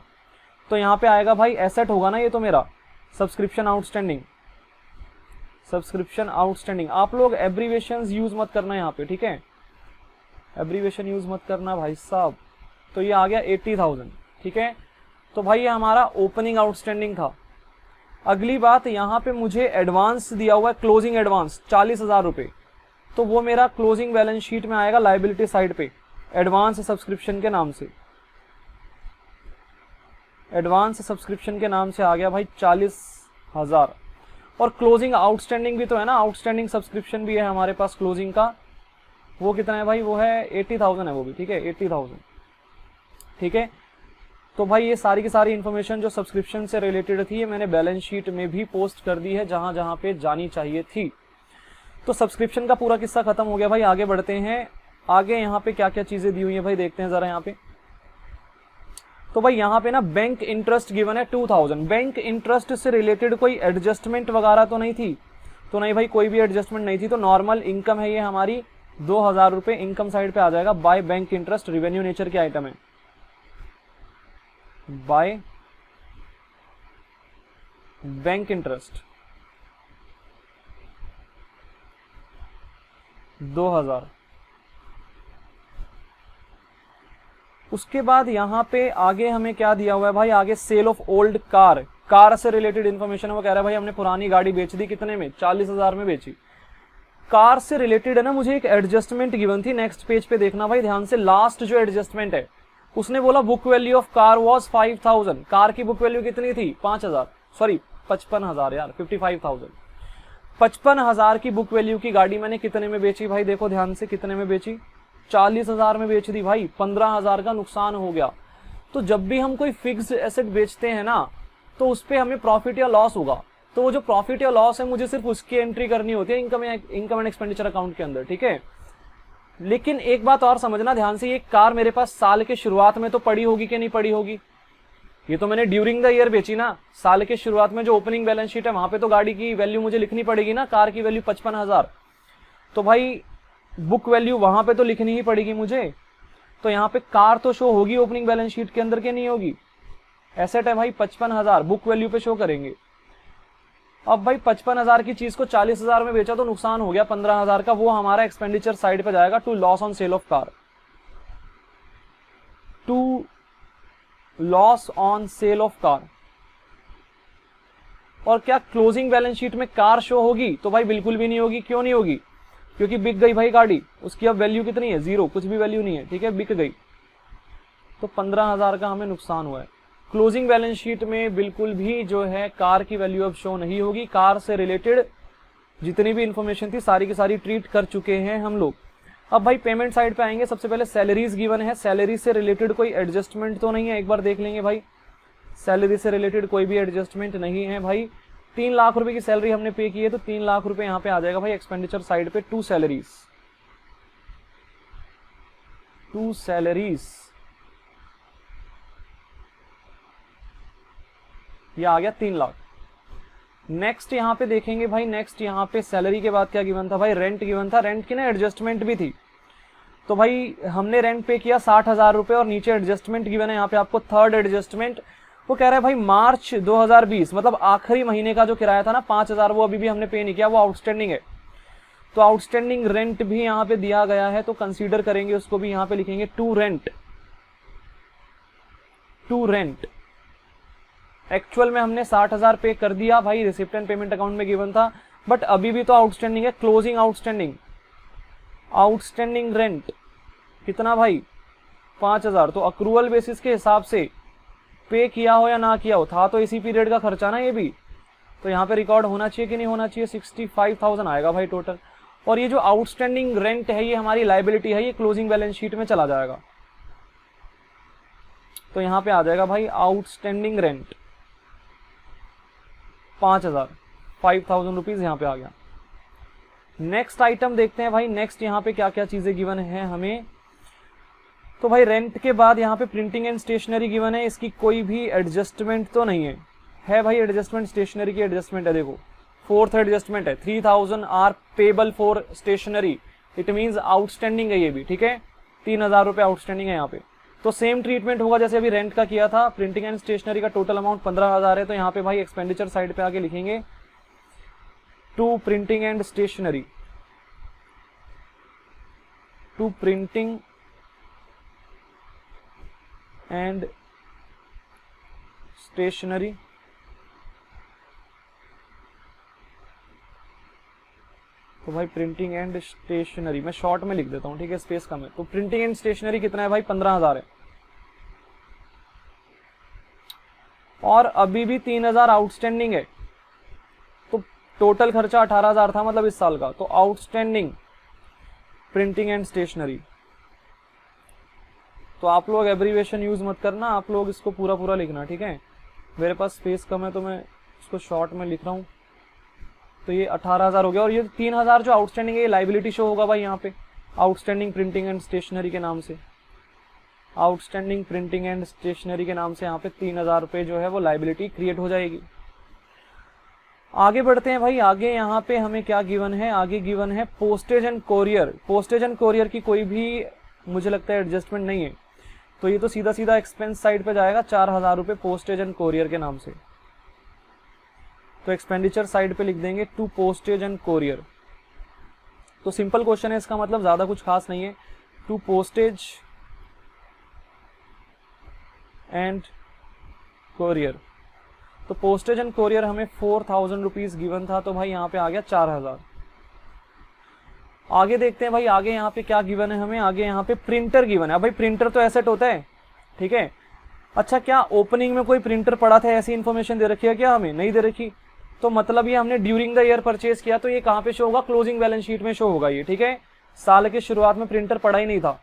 तो यहाँ पे आएगा भाई एसेट होगा ना ये, तो मेरा सब्सक्रिप्शन आउटस्टैंडिंग, सब्सक्रिप्शन आउटस्टैंडिंग। आप लोग एब्रीवेशन यूज मत करना यहाँ पे, ठीक है, एब्रीवेशन यूज मत करना भाई साहब। तो ये आ गया 80,000, ठीक है। तो भाई ये हमारा ओपनिंग आउटस्टैंडिंग था। अगली बात, यहाँ पे मुझे एडवांस दिया हुआ है, क्लोजिंग एडवांस 40,000 रुपये। तो वो मेरा क्लोजिंग बैलेंस शीट में आएगा लायबिलिटी साइड पे, एडवांस सब्सक्रिप्शन के नाम से, एडवांस सब्सक्रिप्शन के नाम से आ गया भाई 40,000। और क्लोजिंग आउटस्टैंडिंग भी तो है ना, आउटस्टैंडिंग सब्सक्रिप्शन भी है हमारे पास क्लोजिंग का, वो कितना है भाई, वो है 80,000 है वो भी, ठीक है, 80,000, ठीक है। तो भाई ये सारी की सारी इन्फॉर्मेशन जो सब्सक्रिप्शन से रिलेटेड थी, ये मैंने बैलेंस शीट में भी पोस्ट कर दी है जहां जहां पे जानी चाहिए थी। तो सब्सक्रिप्शन का पूरा किस्सा खत्म हो गया भाई। आगे बढ़ते हैं, आगे यहाँ पे क्या क्या चीजें दी हुई है भाई देखते हैं जरा यहाँ पे। तो भाई यहाँ पे ना बैंक इंटरेस्ट गिवन है 2000। बैंक इंटरेस्ट से रिलेटेड कोई एडजस्टमेंट वगैरह तो नहीं थी, तो नहीं भाई कोई भी एडजस्टमेंट नहीं थी। तो नॉर्मल इनकम है ये हमारी 2,000 रुपए, इनकम साइड पे आ जाएगा। By bank interest revenue nature के आइटम है, बाय बैंक इंटरेस्ट 2,000। उसके बाद यहाँ पे आगे हमें क्या दिया हुआ है भाई, आगे sale of old car, car से रिलेटेड इन्फॉर्मेशन। वो कह रहा है भाई हमने पुरानी गाड़ी बेच दी, कितने में, 40,000 में बेची। कार से रिलेटेड है ना, मुझे एक एडजस्टमेंट गिवन थी। नेक्स्ट पेज पे देखना भाई ध्यान से, लास्ट जो एडजस्टमेंट है उसने बोला book value of car was 5,000। Car की बुक वैल्यू कितनी थी, 5,000, सॉरी 55,000 यार, 55,000। 55,000 की बुक वैल्यू की गाड़ी मैंने कितने में बेची भाई, देखो ध्यान से, कितने में बेची, 40,000 में बेच दी भाई, 15,000 का नुकसान हो गया। तो जब भी हम कोई फिक्स्ड एसेट बेचते हैं ना, तो उस पर हमें प्रॉफिट या लॉस होगा। तो वो जो प्रॉफिट या लॉस है मुझे सिर्फ उसकी एंट्री करनी होती है इनकम एंड एक्सपेंडिचर अकाउंट के अंदर, ठीक है। लेकिन एक बात और समझना ध्यान से, ये कार मेरे पास साल के शुरुआत में तो पड़ी होगी कि नहीं पड़ी होगी, ये तो मैंने ड्यूरिंग द ईयर बेची ना। साल के शुरुआत में जो ओपनिंग बैलेंस शीट है वहां पे तो गाड़ी की वैल्यू मुझे लिखनी पड़ेगी ना, कार की वैल्यू 55,000। तो भाई बुक वैल्यू वहां पे तो लिखनी ही पड़ेगी मुझे। तो यहाँ पे कार तो शो होगी ओपनिंग बैलेंस शीट के अंदर के नहीं होगी। एसेट है भाई 55,000, बुक वैल्यू पे शो करेंगे। अब भाई 55,000 की चीज को 40,000 में बेचा तो नुकसान हो गया 15,000 का, वो हमारा एक्सपेंडिचर साइड पे जाएगा to loss on sale of car, to loss on sale of car. और क्या क्लोजिंग बैलेंस शीट में कार शो होगी, तो भाई बिल्कुल भी नहीं होगी। क्यों नहीं होगी, क्योंकि बिक गई भाई गाड़ी, उसकी अब वैल्यू कितनी है, 0, कुछ भी वैल्यू नहीं है, ठीक है, बिक गई। तो 15,000 का हमें नुकसान हुआ है। क्लोजिंग बैलेंस शीट में बिल्कुल भी जो है कार की वैल्यू अब शो नहीं होगी। कार से रिलेटेड जितनी भी इंफॉर्मेशन थी सारी की सारी ट्रीट कर चुके हैं हम लोग। अब भाई पेमेंट साइड पे आएंगे। सबसे पहले सैलरीज गिवन है, सैलरी से रिलेटेड कोई एडजस्टमेंट तो नहीं है, एक बार देख लेंगे भाई। सैलरी से रिलेटेड कोई भी एडजस्टमेंट नहीं है भाई। 3 लाख रुपए की सैलरी हमने पे की है, तो 3 लाख रुपए यहाँ पे आ जाएगा भाई एक्सपेंडिचर साइड पे, टू सैलरीज, टू सैलरीज, ये आ गया 3 लाख। नेक्स्ट यहाँ पे देखेंगे भाई, नेक्स्ट यहाँ पे सैलरी के बाद क्या गिवन था भाई, रेंट गिवन था। रेंट की ना एडजस्टमेंट भी थी, तो भाई हमने रेंट पे किया 60,000 रुपए और नीचे एडजस्टमेंट गिवन है यहाँ पे आपको, थर्ड एडजस्टमेंट। वो कह रहा है भाई मार्च 2020 मतलब आखिरी महीने का जो किराया था ना 5,000, वो अभी भी हमने पे नहीं किया, वो आउटस्टैंडिंग है। तो आउटस्टैंडिंग रेंट भी यहाँ पे दिया गया है, तो कंसीडर करेंगे उसको भी, यहाँ पे लिखेंगे to rent, to rent. Actual में हमने 60,000 पे कर दिया भाई, रिसिप्ट एंड पेमेंट अकाउंट में गिवन था, बट अभी भी तो आउटस्टैंडिंग है। क्लोजिंग आउटस्टैंडिंग, आउटस्टैंडिंग रेंट कितना भाई, 5,000। तो अक्रूवल बेसिस के हिसाब से पे किया हो या ना किया हो, था तो इसी पीरियड का खर्चा ना ये भी, तो यहाँ पे रिकॉर्ड होना चाहिए कि नहीं होना चाहिए। 65,000 आएगा भाई टोटल। और ये जो आउटस्टैंडिंग रेंट है ये हमारी लाइबिलिटी है, ये क्लोजिंग बैलेंस शीट में चला जाएगा। तो यहां पे आ जाएगा भाई आउटस्टैंडिंग रेंट 5,000 रुपीज यहां पे आ गया। नेक्स्ट आइटम देखते हैं भाई, नेक्स्ट यहाँ पे क्या क्या चीजें गिवन है हमें। तो भाई रेंट के बाद यहाँ पे प्रिंटिंग एंड स्टेशनरी गिवन है, इसकी कोई भी एडजस्टमेंट तो नहीं है भाई एडजस्टमेंट, स्टेशनरी की एडजस्टमेंट है, देखो फोर्थ एडजस्टमेंट है, 3,000 are payable for stationery, it means outstanding है ये भी, ठीक है, 3,000 रुपए आउटस्टैंडिंग है यहाँ पे। तो सेम ट्रीटमेंट होगा जैसे अभी रेंट का किया था। प्रिंटिंग एंड स्टेशनरी का टोटल अमाउंट 15,000 है, तो यहाँ पे भाई एक्सपेंडिचर साइड पे आगे लिखेंगे to printing and stationery, to printing and stationery तो भाई प्रिंटिंग एंड स्टेशनरी मैं शॉर्ट में लिख देता हूं, ठीक है, स्पेस कम है। तो प्रिंटिंग एंड स्टेशनरी कितना है भाई 15,000 है, और अभी भी 3,000 आउटस्टैंडिंग है, तो टोटल खर्चा 18,000 था मतलब इस साल का। तो आउटस्टैंडिंग प्रिंटिंग एंड स्टेशनरी, तो आप लोग एब्रीविएशन यूज मत करना, आप लोग इसको पूरा पूरा लिखना, ठीक है। मेरे पास स्पेस कम है तो मैं इसको शॉर्ट में लिख रहा हूं। तो ये 18,000 हो गया, और ये 3,000 जो आउटस्टैंडिंग है ये लाइबिलिटी शो होगा भाई यहाँ पे आउटस्टैंडिंग प्रिंटिंग एंड स्टेशनरी के नाम से, आउटस्टैंडिंग प्रिंटिंग एंड स्टेशनरी के नाम से यहाँ पे 3,000 रुपए जो है वो लाइबिलिटी क्रिएट हो जाएगी। आगे बढ़ते हैं भाई, आगे यहाँ पे हमें क्या गिवन है, आगे गिवन है postage and courier. Postage and courier की कोई भी मुझे लगता है एडजस्टमेंट नहीं है, तो ये तो सीधा सीधा एक्सपेंस साइड पे जाएगा, 4,000 रुपए पोस्टेज एंड कोरियर के नाम से। तो एक्सपेंडिचर साइड पे लिख देंगे टू पोस्टेज एंड कोरियर। तो सिंपल क्वेश्चन है, इसका मतलब ज्यादा कुछ खास नहीं है, टू पोस्टेज एंड कोरियर। तो पोस्टेज एंड कोरियर हमें 4,000 रुपीज गिवन था, तो भाई यहाँ पे आ गया 4,000। आगे देखते हैं भाई, आगे यहाँ पे क्या गिवन है हमें, आगे यहाँ पे प्रिंटर गिवन है। अब भाई प्रिंटर तो एसेट होता है, ठीक है। अच्छा, क्या ओपनिंग में कोई प्रिंटर पड़ा था, ऐसी इन्फॉर्मेशन दे रखी है क्या, हमें नहीं दे रखी। तो मतलब ये हमने ड्यूरिंग द ईयर परचेज किया, तो ये कहाँ पे शो होगा, क्लोजिंग बैलेंस शीट में शो होगा ये, ठीक है। साल के शुरुआत में प्रिंटर पड़ा ही नहीं था,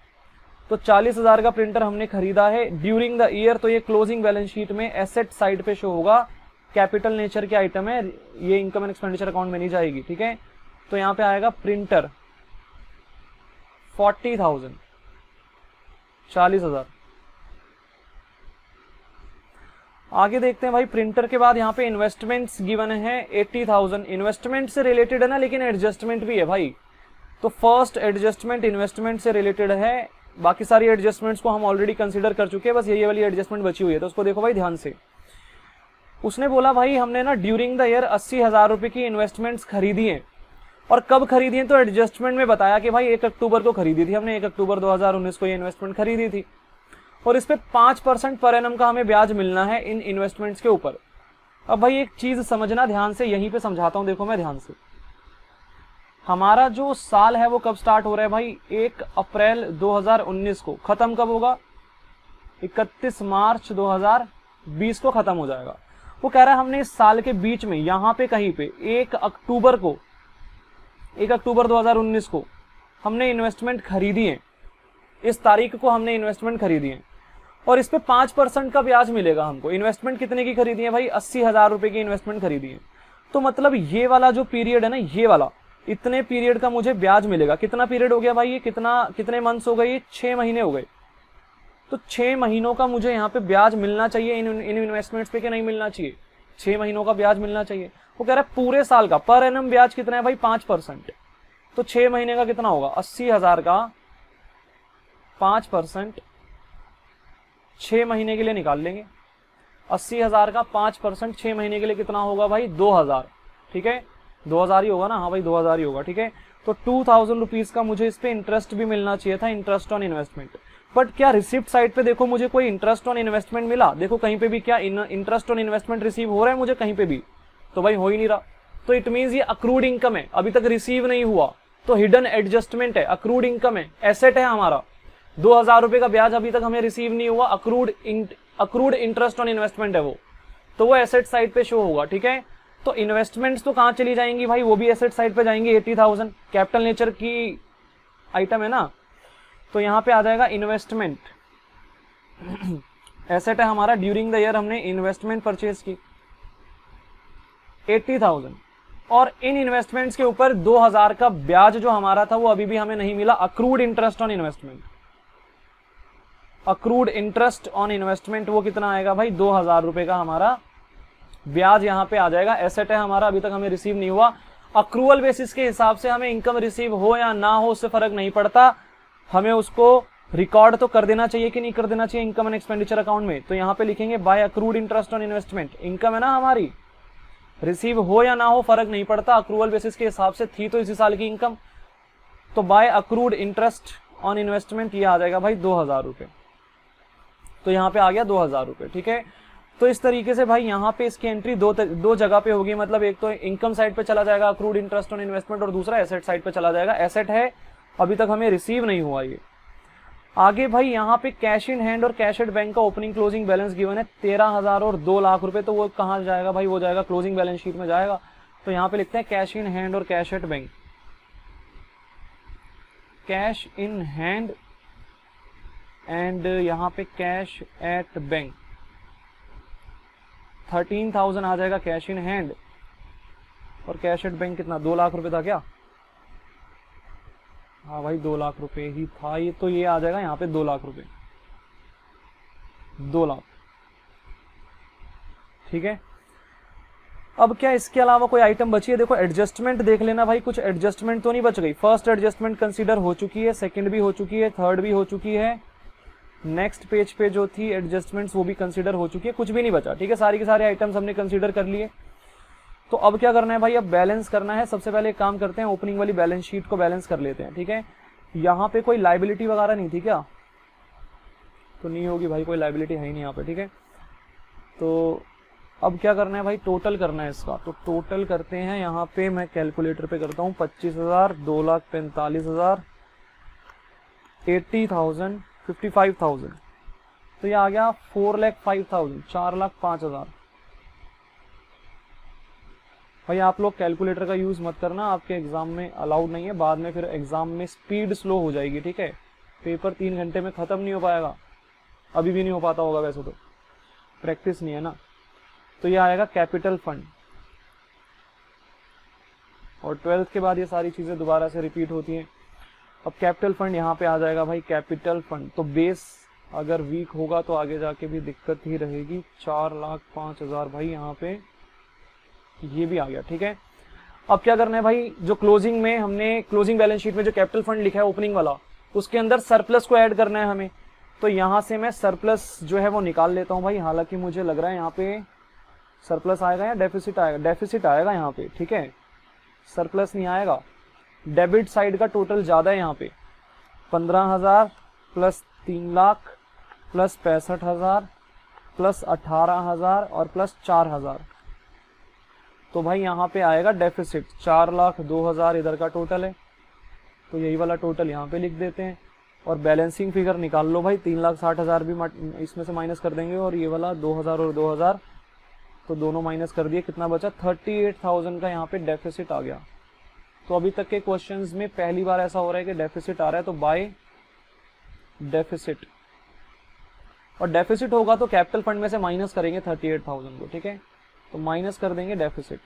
तो 40,000 का प्रिंटर हमने खरीदा है ड्यूरिंग द ईयर, तो ये क्लोजिंग बैलेंस शीट में एसेट साइड पे शो होगा, कैपिटल नेचर के आइटम है, ये इनकम एंड एक्सपेंडिचर अकाउंट में नहीं जाएगी, ठीक है। तो यहाँ पे आएगा प्रिंटर 40,000, 40,000। आगे देखते हैं भाई, प्रिंटर के बाद यहाँ पे इन्वेस्टमेंट्स गिवन है 80,000। इन्वेस्टमेंट से रिलेटेड है ना, लेकिन एडजस्टमेंट भी है भाई। तो फर्स्ट एडजस्टमेंट इन्वेस्टमेंट से रिलेटेड है, बाकी सारी एडजस्टमेंट्स को हम ऑलरेडी कंसीडर कर चुके हैं, बस ये वाली एडजस्टमेंट बची हुई है, तो उसको देखो भाई ध्यान से। उसने बोला भाई हमने ना ड्यूरिंग द ईयर 80,000 रुपए की इन्वेस्टमेंट्स खरीदी हैं, और कब खरीदी है, तो एडजस्टमेंट में बताया कि भाई 1 अक्टूबर को खरीदी थी हमने, 1 अक्टूबर 2019 को ये इन्वेस्टमेंट खरीदी थी, और इस पे 5% पर एनम का हमें ब्याज मिलना है इन इन्वेस्टमेंट्स के ऊपर। अब भाई एक चीज समझना ध्यान से, यहीं पे समझाता हूं, देखो मैं ध्यान से। हमारा जो साल है वो कब स्टार्ट हो रहा है भाई, 1 अप्रैल 2019 को, खत्म कब होगा, 31 मार्च 2020 को खत्म हो जाएगा। वो कह रहा है हमने इस साल के बीच में यहाँ पे कहीं पे 1 अक्टूबर 2019 को हमने इन्वेस्टमेंट खरीदी है, इस तारीख को हमने इन्वेस्टमेंट खरीदी है, और इस पे 5% का ब्याज मिलेगा हमको। इन्वेस्टमेंट कितने की खरीदी है भाई, 80,000 रुपए की इन्वेस्टमेंट खरीदी है। तो मतलब ये वाला जो पीरियड है ना, ये वाला इतने पीरियड का मुझे ब्याज मिलेगा। कितना पीरियड हो गया भाई ये, कितने मंथ्स हो गए, ये 6 महीने हो गए। तो 6 महीनों का मुझे यहाँ पे ब्याज मिलना चाहिए इन इन्वेस्टमेंट्स पे, कि नहीं मिलना चाहिए, 6 महीनों का ब्याज मिलना चाहिए। वो कह रहा है पूरे साल का पर एनम ब्याज कितना है भाई, 5%। तो 6 महीने का कितना होगा, 80,000 का 5% 6 महीने के लिए निकाल लेंगे। 80,000 का 5% 6 महीने के लिए कितना होगा भाई, 2,000, ठीक है, 2,000 ही होगा ना, हाँ भाई 2,000 ही होगा, ठीक है। तो 2,000 रुपीज का मुझे इस पे इंटरेस्ट भी मिलना चाहिए था, इंटरेस्ट ऑन इन्वेस्टमेंट। बट क्या रिसिप्ट साइड पे देखो मुझे कोई इंटरेस्ट ऑन इन्वेस्टमेंट मिला, देखो कहीं पे भी क्या इंटरेस्ट ऑन इन्वेस्टमेंट रिसीव हो रहा है मुझे कहीं पे भी, तो भाई हो ही नहीं रहा। तो इट मींस ये अक्रूड इनकम है, अभी तक रिसीव नहीं हुआ, तो हिडन एडजस्टमेंट है, अक्रूड इनकम है, एसेट है हमारा। 2,000 रुपए का ब्याज अभी तक हमें रिसीव नहीं हुआ, अक्रूड इंटरेस्ट ऑन इन्वेस्टमेंट है वो, तो वो एसेट साइड पे शो होगा, ठीक है। तो इन्वेस्टमेंट्स तो कहाँ चली जाएंगी भाई, वो भी एसेट साइड पे जाएंगी 80,000, कैपिटल नेचर की आइटम है ना, तो यहाँ पे आ जाएगा इन्वेस्टमेंट। एसेट है हमारा, ड्यूरिंग द ईयर हमने इन्वेस्टमेंट परचेज की 80,000, और इन इन्वेस्टमेंट्स के ऊपर 2,000 का ब्याज जो हमारा था वो अभी भी हमें नहीं मिला, accrued interest on investment. Accrued interest on investment वो कितना आएगा भाई, 2,000 रुपए का हमारा ब्याज यहाँ पे आ जाएगा। एसेट है हमारा, अभी तक हमें रिसीव नहीं हुआ। अक्रूवल बेसिस के हिसाब से हमें इनकम रिसीव हो या ना हो उससे फर्क नहीं पड़ता, हमें उसको रिकॉर्ड तो कर देना चाहिए कि नहीं कर देना चाहिए इनकम एंड एक्सपेंडिचर अकाउंट में। तो यहाँ पे लिखेंगे by accrued interest on investment. Income है ना हमारी, रिसीव हो या ना हो फर्क नहीं पड़ता, अक्रूवल बेसिस के हिसाब से थी तो इसी साल की इनकम, तो by accrued interest on investment ये आ जाएगा भाई 2,000 रुपए। तो यहाँ पे आ गया 2,000 रुपए, ठीक है। तो इस तरीके से भाई यहाँ पे इसकी एंट्री दो जगह पे होगी, मतलब एक तो इनकम साइड पे चला जाएगा अक्रूड इंटरेस्ट ऑन इन्वेस्टमेंट, और दूसरा एसेट साइड पे चला जाएगा। एसेट है, अभी तक हमें रिसीव नहीं हुआ ये। आगे भाई यहाँ पे कैश इन हैंड और कैश एट बैंक का ओपनिंग क्लोजिंग बैलेंस गिवन है 13,000 और 2 लाख रुपए, तो वो कहाँ जाएगा भाई, वो जाएगा क्लोजिंग बैलेंस शीट में जाएगा। तो यहाँ पे लिखते हैं कैश इन हैंड और cash at bank. Cash in hand and यहाँ पे कैश एट बैंक 13,000 आ जाएगा कैश इन हैंड, और कैश एट बैंक कितना 2 लाख रुपए था क्या, हाँ भाई 2 लाख रुपए ही था ये, तो ये आ जाएगा यहाँ पे 2 लाख रुपए, 2 लाख, ठीक है। अब क्या इसके अलावा कोई आइटम बची है, देखो एडजस्टमेंट देख लेना भाई, कुछ एडजस्टमेंट तो नहीं बच गई। फर्स्ट एडजस्टमेंट कंसीडर हो चुकी है, सेकंड भी हो चुकी है, थर्ड भी हो चुकी है, नेक्स्ट पेज पे जो थी एडजस्टमेंट्स वो भी कंसीडर हो चुकी है, कुछ भी नहीं बचा, ठीक है। सारी के सारे आइटम्स हमने कंसीडर कर लिए। तो अब क्या करना है भाई, अब बैलेंस करना है। सबसे पहले एक काम करते हैं, ओपनिंग वाली बैलेंस शीट को बैलेंस कर लेते हैं, ठीक है। यहाँ पे कोई लाइबिलिटी वगैरह नहीं थी क्या, तो नहीं होगी भाई, कोई लाइबिलिटी है ही नहीं यहाँ पे, ठीक है। तो अब क्या करना है भाई, टोटल करना है इसका। तो टोटल करते हैं, यहाँ पे मैं कैलकुलेटर पे करता हूँ, 25,000, 2,45,000, 80,000, 55,000, तो ये आ गया 4,05,000, 4,05,000। भाई आप लोग कैलकुलेटर का यूज मत करना, आपके एग्जाम में अलाउड नहीं है, बाद में फिर एग्जाम में स्पीड स्लो हो जाएगी, ठीक है। पेपर 3 घंटे में खत्म नहीं हो पाएगा, अभी भी नहीं हो पाता होगा वैसे तो, प्रैक्टिस नहीं है ना। तो ये आएगा कैपिटल फंड, और 12th के बाद ये सारी चीजें दोबारा से रिपीट होती हैं। अब कैपिटल फंड यहाँ पे आ जाएगा भाई, कैपिटल फंड। तो बेस अगर वीक होगा तो आगे जाके भी दिक्कत ही रहेगी। 4,05,000 भाई यहाँ पे ये भी आ गया, ठीक है। अब क्या करना है भाई, जो क्लोजिंग में हमने क्लोजिंग बैलेंस शीट में जो कैपिटल फंड लिखा है ओपनिंग वाला, उसके अंदर सरप्लस को ऐड करना है हमें। तो यहाँ से मैं सरप्लस जो है वो निकाल लेता हूँ भाई। हालांकि मुझे लग रहा है यहाँ पे सरप्लस आएगा या डेफिसिट आएगा, डेफिसिट आएगा यहाँ पे, ठीक है, सरप्लस नहीं आएगा। डेबिट साइड का टोटल ज्यादा है यहाँ पे, 15,000 प्लस 3 लाख प्लस 65,000 प्लस 18,000 और प्लस 4,000। तो भाई यहाँ पे आएगा डेफिसिट 4,02,000 इधर का टोटल है, तो यही वाला टोटल यहाँ पे लिख देते हैं। और बैलेंसिंग फिगर निकाल लो भाई, 3,60,000 भी इसमें से माइनस कर देंगे, और ये वाला 2,000 और 2,000, तो दोनों माइनस कर दिए, कितना बचा 38,000 का यहाँ पे डेफिसिट आ गया। तो अभी तक के क्वेश्चंस में पहली बार ऐसा हो रहा है कि डेफिसिट आ रहा है, तो बाय डेफिसिट, और डेफिसिट होगा तो कैपिटल फंड में से माइनस करेंगे 38,000 को, ठीक है। तो माइनस कर देंगे डेफिसिट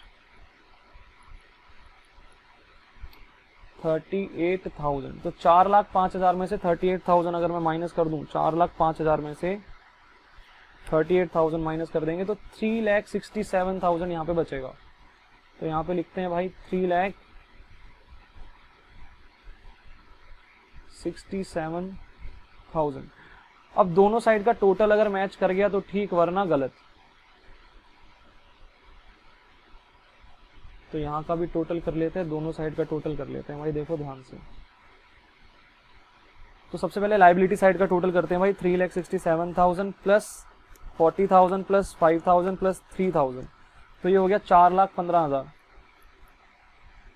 38,000। तो 4,05,000 में से 38,000 अगर मैं माइनस कर दूं, 4,05,000 में से 38,000 माइनस कर देंगे तो 3,67,000 यहाँ पे बचेगा। तो यहाँ पे लिखते हैं भाई 3,67,000। अब दोनों साइड का टोटल अगर मैच कर गया तो ठीक, वरना गलत। तो यहाँ का भी टोटल कर लेते हैं, दोनों साइड का टोटल कर लेते हैं भाई, देखो ध्यान से। तो सबसे पहले लाइबिलिटी साइड का टोटल करते हैं भाई, 3,67,000 प्लस 40,000 प्लस 5,000 प्लस 3,000, तो ये हो गया 4,15,000।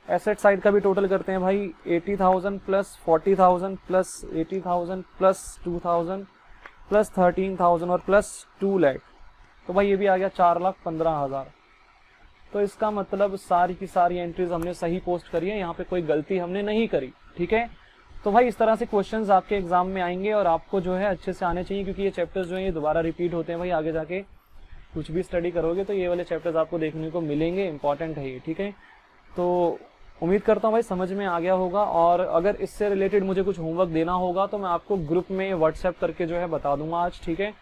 एसेट साइड का भी टोटल करते हैं भाई, 80,000 प्लस 40,000 प्लस 80,000 प्लस 2,000 प्लस 13,000 और प्लस 2 लाख, तो भाई ये भी आ गया 4,15,000। तो इसका मतलब सारी की सारी एंट्रीज हमने सही पोस्ट करी है, यहाँ पे कोई गलती हमने नहीं करी। ठीक है, तो भाई इस तरह से क्वेश्चंस आपके एग्जाम में आएंगे और आपको जो है अच्छे से आने चाहिए, क्योंकि ये चैप्टर्स जो है ये दोबारा रिपीट होते हैं भाई। आगे जाके कुछ भी स्टडी करोगे तो ये वाले चैप्टर्स आपको देखने को मिलेंगे, इंपॉर्टेंट है ये। ठीक है, तो उम्मीद करता हूँ भाई समझ में आ गया होगा, और अगर इससे रिलेटेड मुझे कुछ होमवर्क देना होगा तो मैं आपको ग्रुप में व्हाट्सएप करके जो है बता दूंगा आज। ठीक है,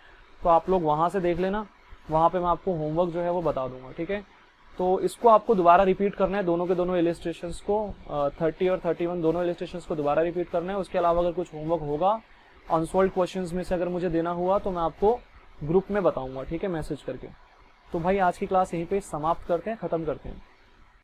तो आप लोग वहाँ से देख लेना, वहाँ पे मैं आपको होमवर्क जो है वो बता दूंगा। ठीक है, तो इसको आपको दोबारा रिपीट करना है, दोनों के दोनों इलस्ट्रेशंस को 30 और 31 दोनों इलस्ट्रेशंस को दोबारा रिपीट करना है। उसके अलावा अगर कुछ होमवर्क होगा अनसॉल्व्ड क्वेश्चंस में से अगर मुझे देना हुआ तो मैं आपको ग्रुप में बताऊंगा। ठीक है, मैसेज करके। तो भाई आज की क्लास यहीं पे समाप्त करते हैं, खत्म करते हैं।